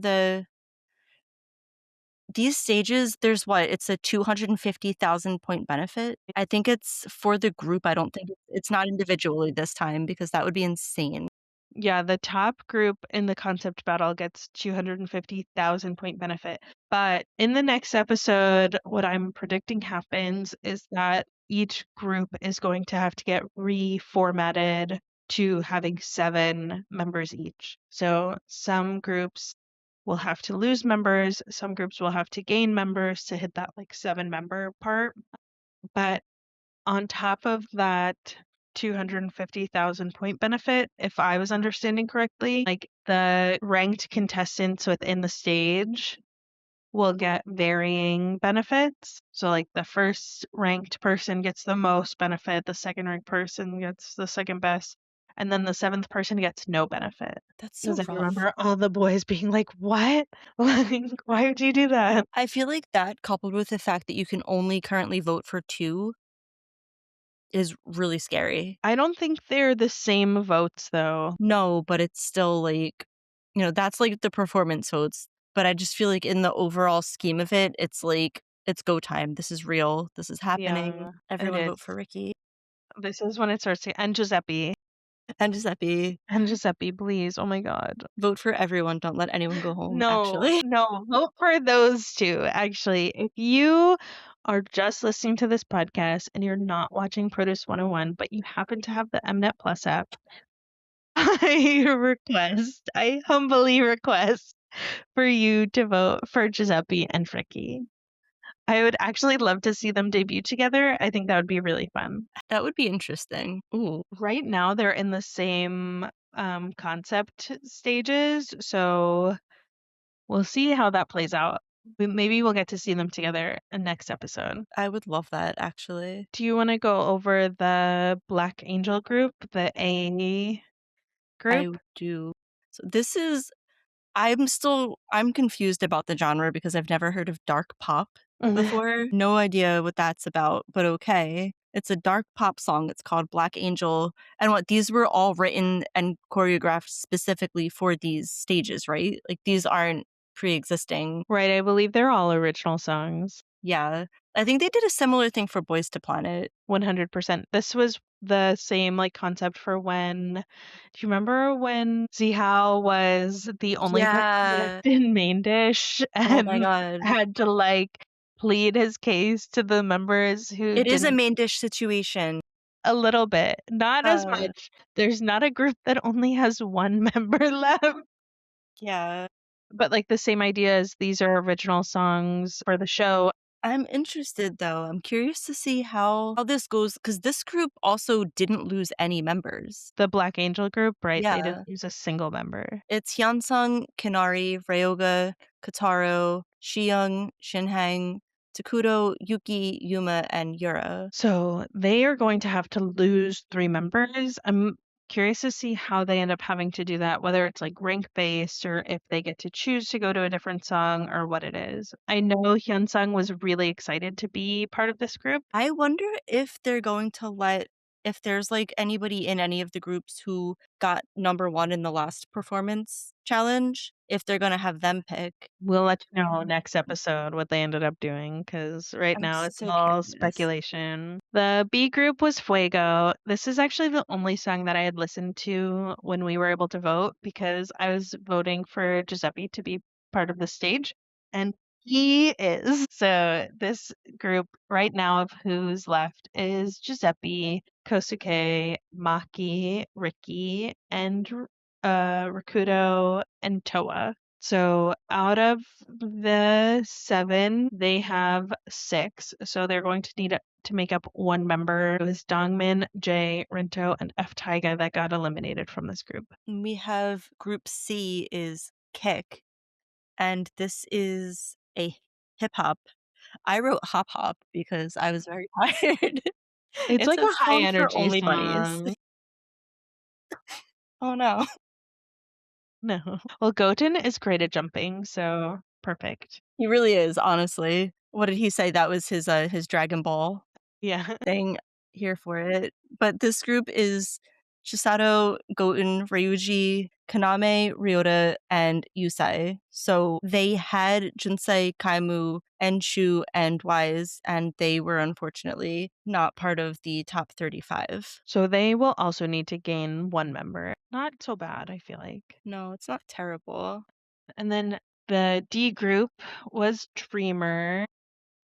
these stages, there's what? It's a 250,000 point benefit. I think it's for the group. I don't think it's not individually this time because that would be insane. Yeah, the top group in the concept battle gets 250,000 point benefit. But in the next episode, what I'm predicting happens is that each group is going to have to get reformatted to having 7 members each. So some groups will have to lose members, some groups will have to gain members to hit that like 7 member part. But on top of that 250,000 point benefit, if I was understanding correctly, like the ranked contestants within the stage will get varying benefits. So, like the first ranked person gets the most benefit, the second ranked person gets the second best, and then the 7th person gets no benefit. That's so Because I rough. remember all the boys being like, "What? Like, why would you do that?" I feel like that coupled with the fact that you can only currently vote for 2 is really scary. I don't think they're the same votes though. No, but it's still like, that's like the performance votes. But I just feel like in the overall scheme of it, it's like, it's go time. This is real. This is happening. Yeah, it Everyone is. vote for Ricky This is when it starts to and Giuseppe. and Giuseppe. And Giuseppe, please. Oh my God. Vote for everyone. Don't let anyone go home, No, actually. no, vote for those two. Actually, if you are just listening to this podcast and you're not watching Produce 101, but you happen to have the Mnet Plus app, I humbly request for you to vote for Giuseppe and Fricky. I would actually love to see them debut together. I think that would be really fun. That would be interesting. Ooh. Right now, they're in the same concept stages, so we'll see how that plays out. Maybe we'll get to see them together in next episode. I would love that, actually. Do you want to go over the Black Angel group, the A I group? do. So this is I'm confused about the genre because I've never heard of dark pop before. No idea what that's about, but okay. It's a dark pop song. It's called Black Angel. And what these were all written and choreographed specifically for these stages, right? Like these aren't pre-existing. Right, I believe they're all original songs. Yeah. I think they did a similar thing for Boys to Planet. 100%. This was the same like concept for when do you remember when Zihao was the only person Yeah. left in main dish Oh my and god. had to like plead his case to the members who It is a didn't main dish situation. a little bit, not as Uh, much. There's not a group that only has one member left. yeah. But like the same idea as these are original songs for the show. I'm interested though. I'm curious to see how this goes because this group also didn't lose any members. The Black Angel group, right? They didn't Yeah. use a single member. It's Hyunsung, Kinari, Ryoga, Kataro, Shiyoung, Shinhang, Takudo, Yuki, Yuma, and Yura. So they are going to have to lose 3 members. I'm curious to see how they end up having to do that, whether it's like rank based or if they get to choose to go to a different song or what it is. I know Hyunsung was really excited to be part of this group. I wonder if they're going to if there's like anybody in any of the groups who got number one in the last performance challenge, if they're going to have them pick. We'll let you know next episode what they ended up doing because right I'm now it's so all curious. speculation. The B group was Fuego. This is actually the only song that I had listened to when we were able to vote because I was voting for Giuseppe to be part of the stage, and he is. So this group right now of who's left is Giuseppe, Kosuke, Maki, Ricky, and Rakudo and Toa. So out of the 7, they have 6. So they're going to need to make up 1 member. It was Dongmin, Jay, Rinto, and F Taiga that got eliminated from this group. We have group C is Kick, and this is a hip hop. I wrote hop hop because I was very tired. It's It like a says high home for energy only bunnies. song. Oh no. No. Well, Goten is great at jumping, so perfect. He really is, honestly. What did he say? That was his Dragon Ball Yeah. thing. Here for it. But this group is Chisato, Goten, Ryuji, Kaname, Ryota, and Yusai. So they had Jinsei, Kaimu, Enshu, and Wise, and they were unfortunately not part of the top 35. So they will also need to gain 1 member. Not so bad, I feel like. No, it's not terrible. And then the D group was Dreamer.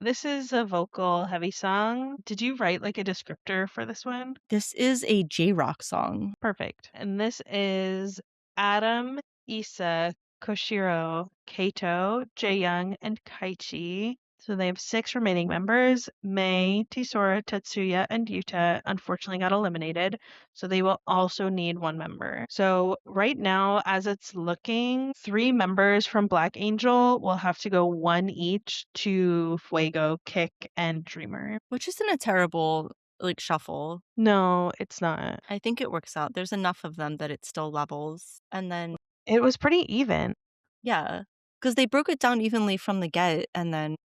This is a vocal heavy song. Did you write like a descriptor for this one? This is a J-rock song. Perfect. And this is Adam, Issa, Koshiro, Kato, Jaeyoung, and Kaichi. So they have 6 remaining members. Mei, Tisora, Tetsuya, and Yuta unfortunately got eliminated. So they will also need 1 member. So right now, as it's looking, 3 members from Black Angel will have to go 1 each to Fuego, Kick, and Dreamer. Which isn't a terrible like shuffle. No, it's not. I think it works out. There's enough of them that it still levels. And then It was pretty even. yeah, because they broke it down evenly from the get, and then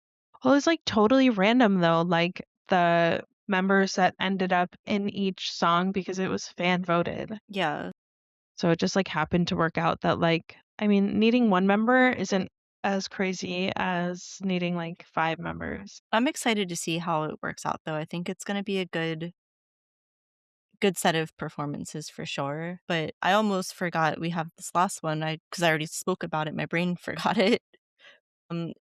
Well, it's like totally random though, like the members that ended up in each song because it was fan voted. yeah, So it just like happened to work out that like I mean, needing 1 member isn't as crazy as needing like 5 members. I'm excited to see how it works out. Though I think it's going to be a good set of performances for sure. But I almost forgot we have this last one. Because I already spoke about it, my brain forgot it.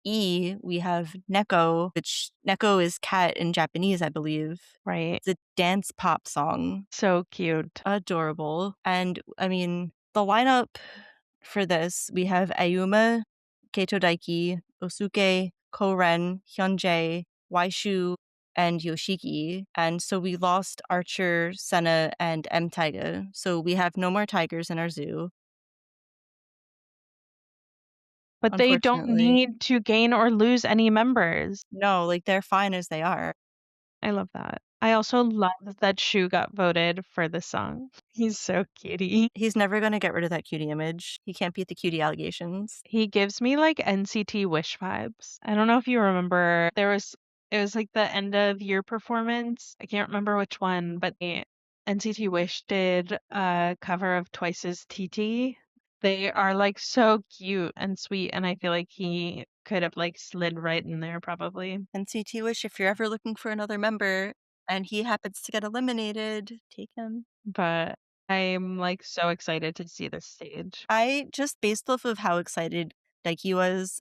E, we have Neko, which Neko is cat in Japanese, I believe. Right. It's a dance pop song. So cute. Adorable. And I mean, the lineup for this, we have Ayuma, Keito Daiki, Osuke, Koren, Hyunjae, Waishu, and Yoshiki. And so we lost Archer, Senna, and M Taiga. So we have no more tigers in our zoo. But they don't unfortunately. need to gain or lose any members. No, like, they're fine as they are. I love that. I also love that Shu got voted for the song. He's so cutie. He's never gonna get rid of that cutie image. He can't beat the cutie allegations. He gives me like NCT Wish vibes. I don't know if you remember, it was like the end of year performance. I can't remember which one, but NCT Wish did a cover of Twice's TT. They are like so cute and sweet, and I feel like he could have like slid right in there probably. NCT Wish, if you're ever looking for another member and he happens to get eliminated, take him. But I'm like so excited to see this stage. I just based off of how excited Daiki was,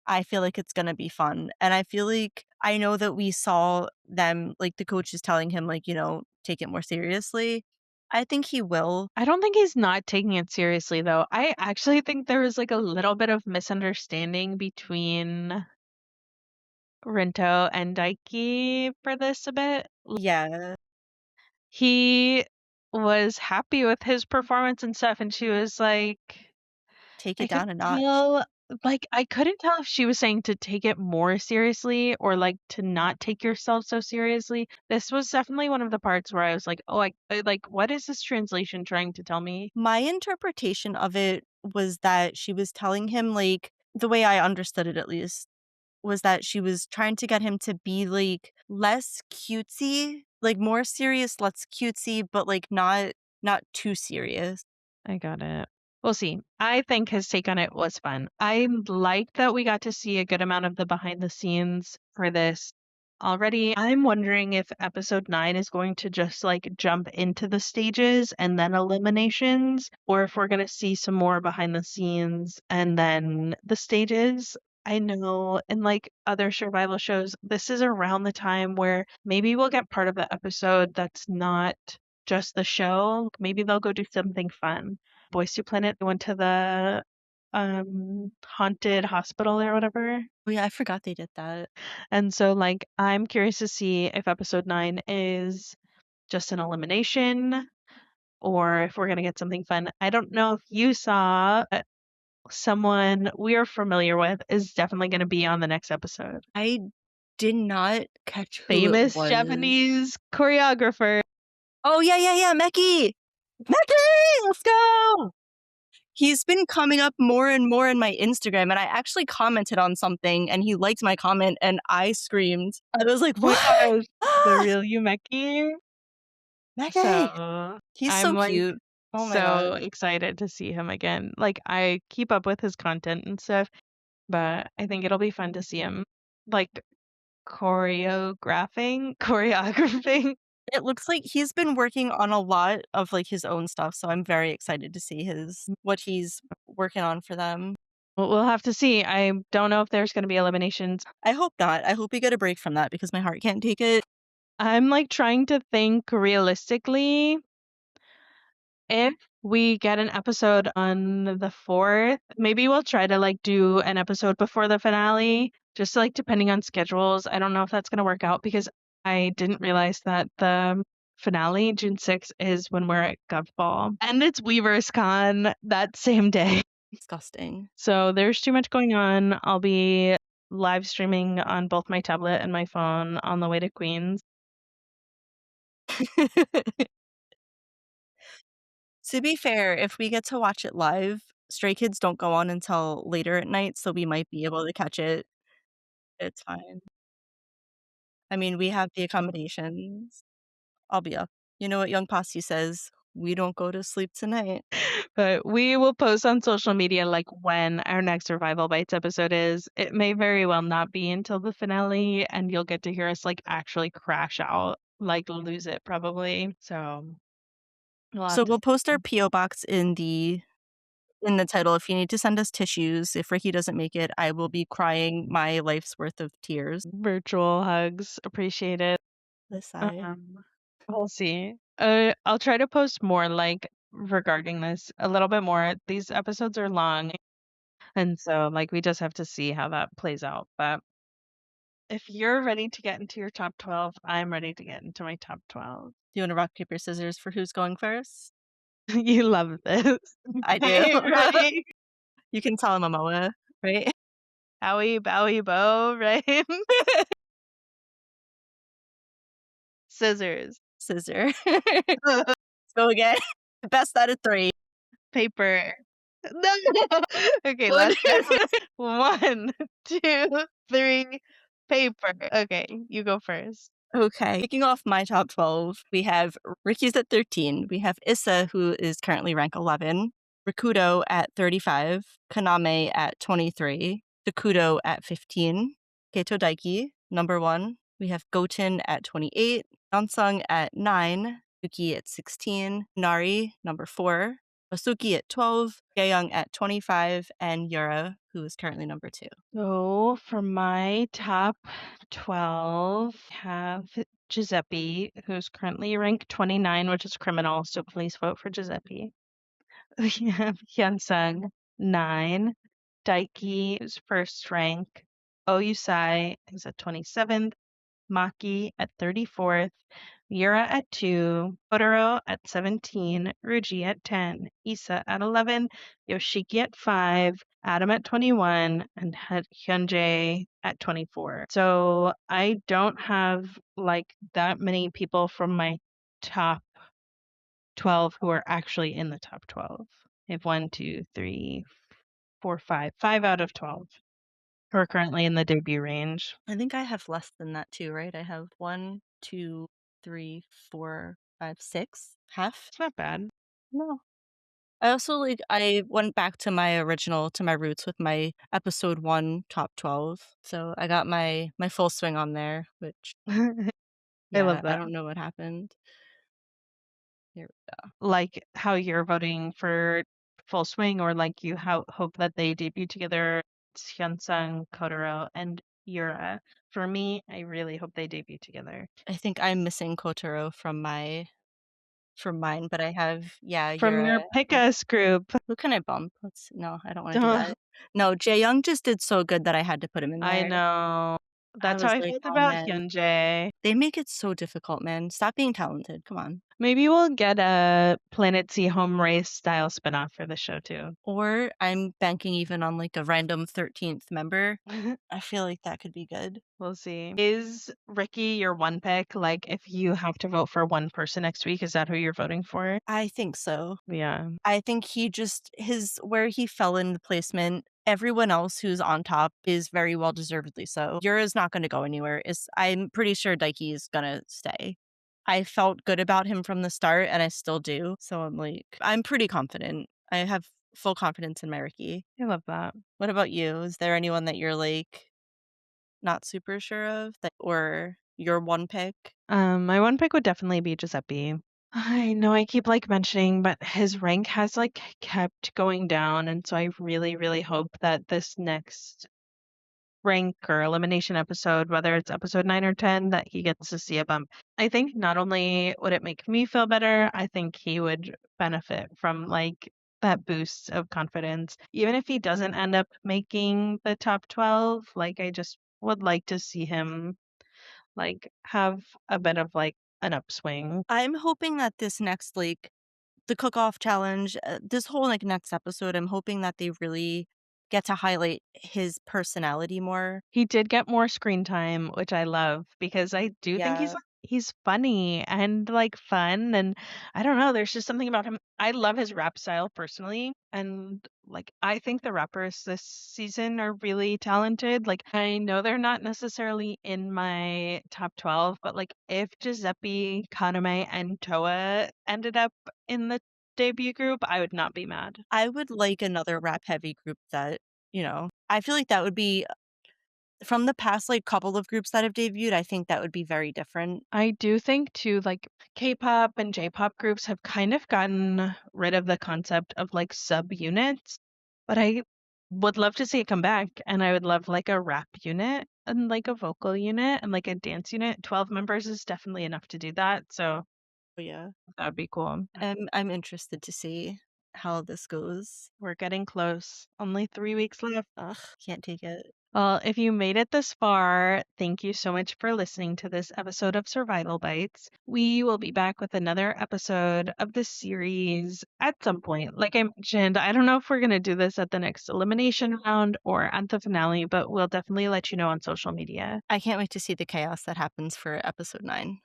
I feel like it's gonna be fun. And I feel like I know that we saw them, like the coach is telling him, like, take it more seriously. I think he will. I don't think he's not taking it seriously though. I actually think there was like a little bit of misunderstanding between Rinto and Daiki for this a bit. Yeah, He was happy with his performance and stuff, and she was like, take I it could down a notch. tell, like, I couldn't tell if she was saying to take it more seriously or like to not take yourself so seriously. This was definitely one of the parts where I was like, oh, like, what is this translation trying to tell me? My interpretation of it was that she was telling him, like, the way I understood it at least, was that she was trying to get him to be, like, less cutesy, like, more serious, less cutesy, but, like, not too serious. I got it. We'll see. I think his take on it was fun. I like that we got to see a good amount of the behind the scenes for this already. I'm wondering if episode 9 is going to just like jump into the stages and then eliminations, or if we're going to see some more behind the scenes and then the stages. I know in like other survival shows, this is around the time where maybe we'll get part of the episode that's not just the show. Maybe they'll go do something fun. Boys to Planet went to the haunted hospital or whatever. Oh, yeah, I forgot they did that. And so like I'm curious to see if episode 9 is just an elimination or if we're going to get something fun. I don't know if you saw someone we are familiar with is definitely going to be on the next episode. I did not catch who it Famous was. Japanese choreographer. Oh, yeah, yeah, yeah, Meki! Meki! Let's go! He's been coming up more and more in my Instagram, and I actually commented on something, and he liked my comment, and I screamed. I was like, Oh my "What? gosh, the real Yumeki. Meki!" So He's I'm so like cute. Oh my so god. excited to see him again. Like I keep up with his content and stuff, but I think it'll be fun to see him like choreographing. It looks like he's been working on a lot of, like, his own stuff, so I'm very excited to see his what he's working on for them. We'll have to see. I don't know if there's going to be eliminations. I hope not. I hope we get a break from that because my heart can't take it. I'm like trying to think realistically if we get an episode on the 4th, maybe we'll try to like do an episode before the finale, just like depending on schedules. I don't know if that's going to work out because I didn't realize that the finale, June 6th, is when we're at Gov Ball. And it's Weavers Con that same day. Disgusting. So there's too much going on. I'll be live streaming on both my tablet and my phone on the way to Queens. To be fair, if we get to watch it live, Stray Kids don't go on until later at night, so we might be able to catch it. It's fine. I mean, we have the accommodations. I'll be up. You know what Young Posse says? We don't go to sleep tonight. But we will post on social media like when our next Survival Bites episode is. It may very well not be until the finale, and you'll get to hear us like actually crash out, like lose it probably. So we'll have So to we'll post our see. PO box in the title. If you need to send us tissues, if Ricky doesn't make it, I will be crying my life's worth of tears. Virtual hugs, appreciate it. This side. We'll see. I'll try to post more like regarding this a little bit more. These episodes are long, and so like we just have to see how that plays out. But if you're ready to get into your top 12, I'm ready to get into my top 12. Do you want to rock, paper, scissors for who's going first? You love this. I do. Okay, ready? You can tell I'm a Moa. right? Howie, Bowie, Bo, right? Scissors. Scissor. Let's go again. Best out of 3. Paper. No. Okay, last chance. 1, 2, 3. Paper. Okay, you go first. Okay. Kicking off my top 12, we have Ricky's at 13. We have Issa, who is currently rank 11. Rikudo at 35. Kaname at 23. Takudo at 15. Keito Daiki, number 1. We have Goten at 28. Nansung at 9. Yuki at 16. Nari, number 4. Osuki at 12. Yaeyoung at 25. And Yura, who is currently number 2. So for my top 12, have Giuseppe, who's currently ranked 29, which is criminal, so please vote for Giuseppe. We have Hyunsung, 9. Daiki, who's first rank. Oyusai is at 27th. Maki at 34th. Yura at 2. Totoro at 17. Ruji at 10. Issa at 11. Yoshiki at 5. Adam at 21. And Hyunjae at 24. So I don't have like that many people from my top 12 who are actually in the top 12. I have 1, 2, 3, 4, 5. 5 out of 12 who are currently in the debut range. I think I have less than that too, right? I have 1, 2, 3, 4, 5, 6. Half? It's not bad. No. I also I went back to my roots with my episode 1 top 12. So I got my full swing on there, which I love yeah, I that. don't know what happened. Here Like how you're voting for Full Swing, or like you hope that they debut together. It's Hyunsung, Kotaro, and Yura. For me, I really hope they debut together. I think I'm missing Kotaro from mine, but I have From Yura. your Pick Us group. Who can I bump? No, I don't want to do Don't- that. No, Jaeyoung just did so good that I had to put him in I there. know. I That's how was I like, felt "Oh, about man." Hyunjae. They make it so difficult, man. Stop being talented. Come on. Maybe we'll get a Planet Sea home race style spinoff for the show too. Or I'm banking even on like a random 13th member. I feel like that could be good. We'll see. Is Ricky your one pick? Like, if you have to vote for one person next week, is that who you're voting for? I think so. Yeah. I think he just where he fell in the placement, everyone else who's on top is very well deservedly so. Yura's not gonna go anywhere. I'm pretty sure Daiki is gonna stay. I felt good about him from the start and I still do. So I'm pretty confident. I have full confidence in my Ricky. I love that. What about you? Is there anyone that you're like not super sure of that or your one pick? My one pick would definitely be Giuseppe. I know I keep like mentioning, but his rank has like kept going down, and so I really, really hope that this next rank or elimination episode, whether it's episode 9 or 10, that he gets to see a bump. I think not only would it make me feel better, I think he would benefit from like that boost of confidence. Even if he doesn't end up making the top 12, like I just would like to see him like have a bit of like an upswing. I'm hoping that this next the cook-off challenge, this whole next episode, I'm hoping that they really get to highlight his personality more. He did get more screen time, which I love because I do think Yeah. he's funny and like fun, and I don't know, there's just something about him. I love his rap style personally, and like I think the rappers this season are really talented. Like I know they're not necessarily in my top 12, but like if Giuseppe, Kaname, and Toa ended up in the debut group, I would not be mad. I would like another rap-heavy group that, I feel like that would be from the past, couple of groups that have debuted, I think that would be very different. I do think too, like K-pop and J-pop groups have kind of gotten rid of the concept of like sub-units, but I would love to see it come back, and I would love like a rap unit and like a vocal unit and like a dance unit. 12 members is definitely enough to do that, so But yeah, that would be cool. I'm interested to see how this goes. We're getting close. Only 3 weeks left. Ugh, can't take it. Well, if you made it this far, thank you so much for listening to this episode of Survival Bites. We will be back with another episode of the series at some point. Like I mentioned, I don't know if we're going to do this at the next elimination round or at the finale, but we'll definitely let you know on social media. I can't wait to see the chaos that happens for episode 9.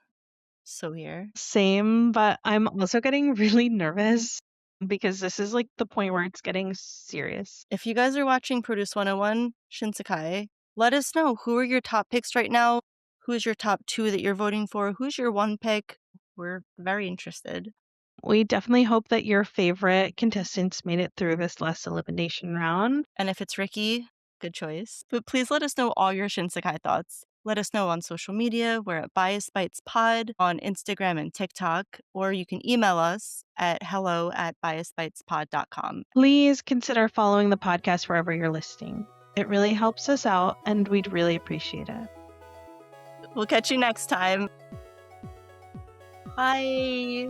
So here. Same, but I'm also getting really nervous because this is like the point where it's getting serious. If you guys are watching Produce 101 Shinsekai, let us know who are your top picks right now. Who's your top 2 that you're voting for? Who's your 1 pick? We're very interested. We definitely hope that your favorite contestants made it through this last elimination round. And if it's Ricky, good choice. But please let us know all your Shinsekai thoughts. Let us know on social media. We're at Bias Bites Pod on Instagram and TikTok, or you can email us at hello@biasbitespod.com. Please consider following the podcast wherever you're listening. It really helps us out, and we'd really appreciate it. We'll catch you next time. Bye.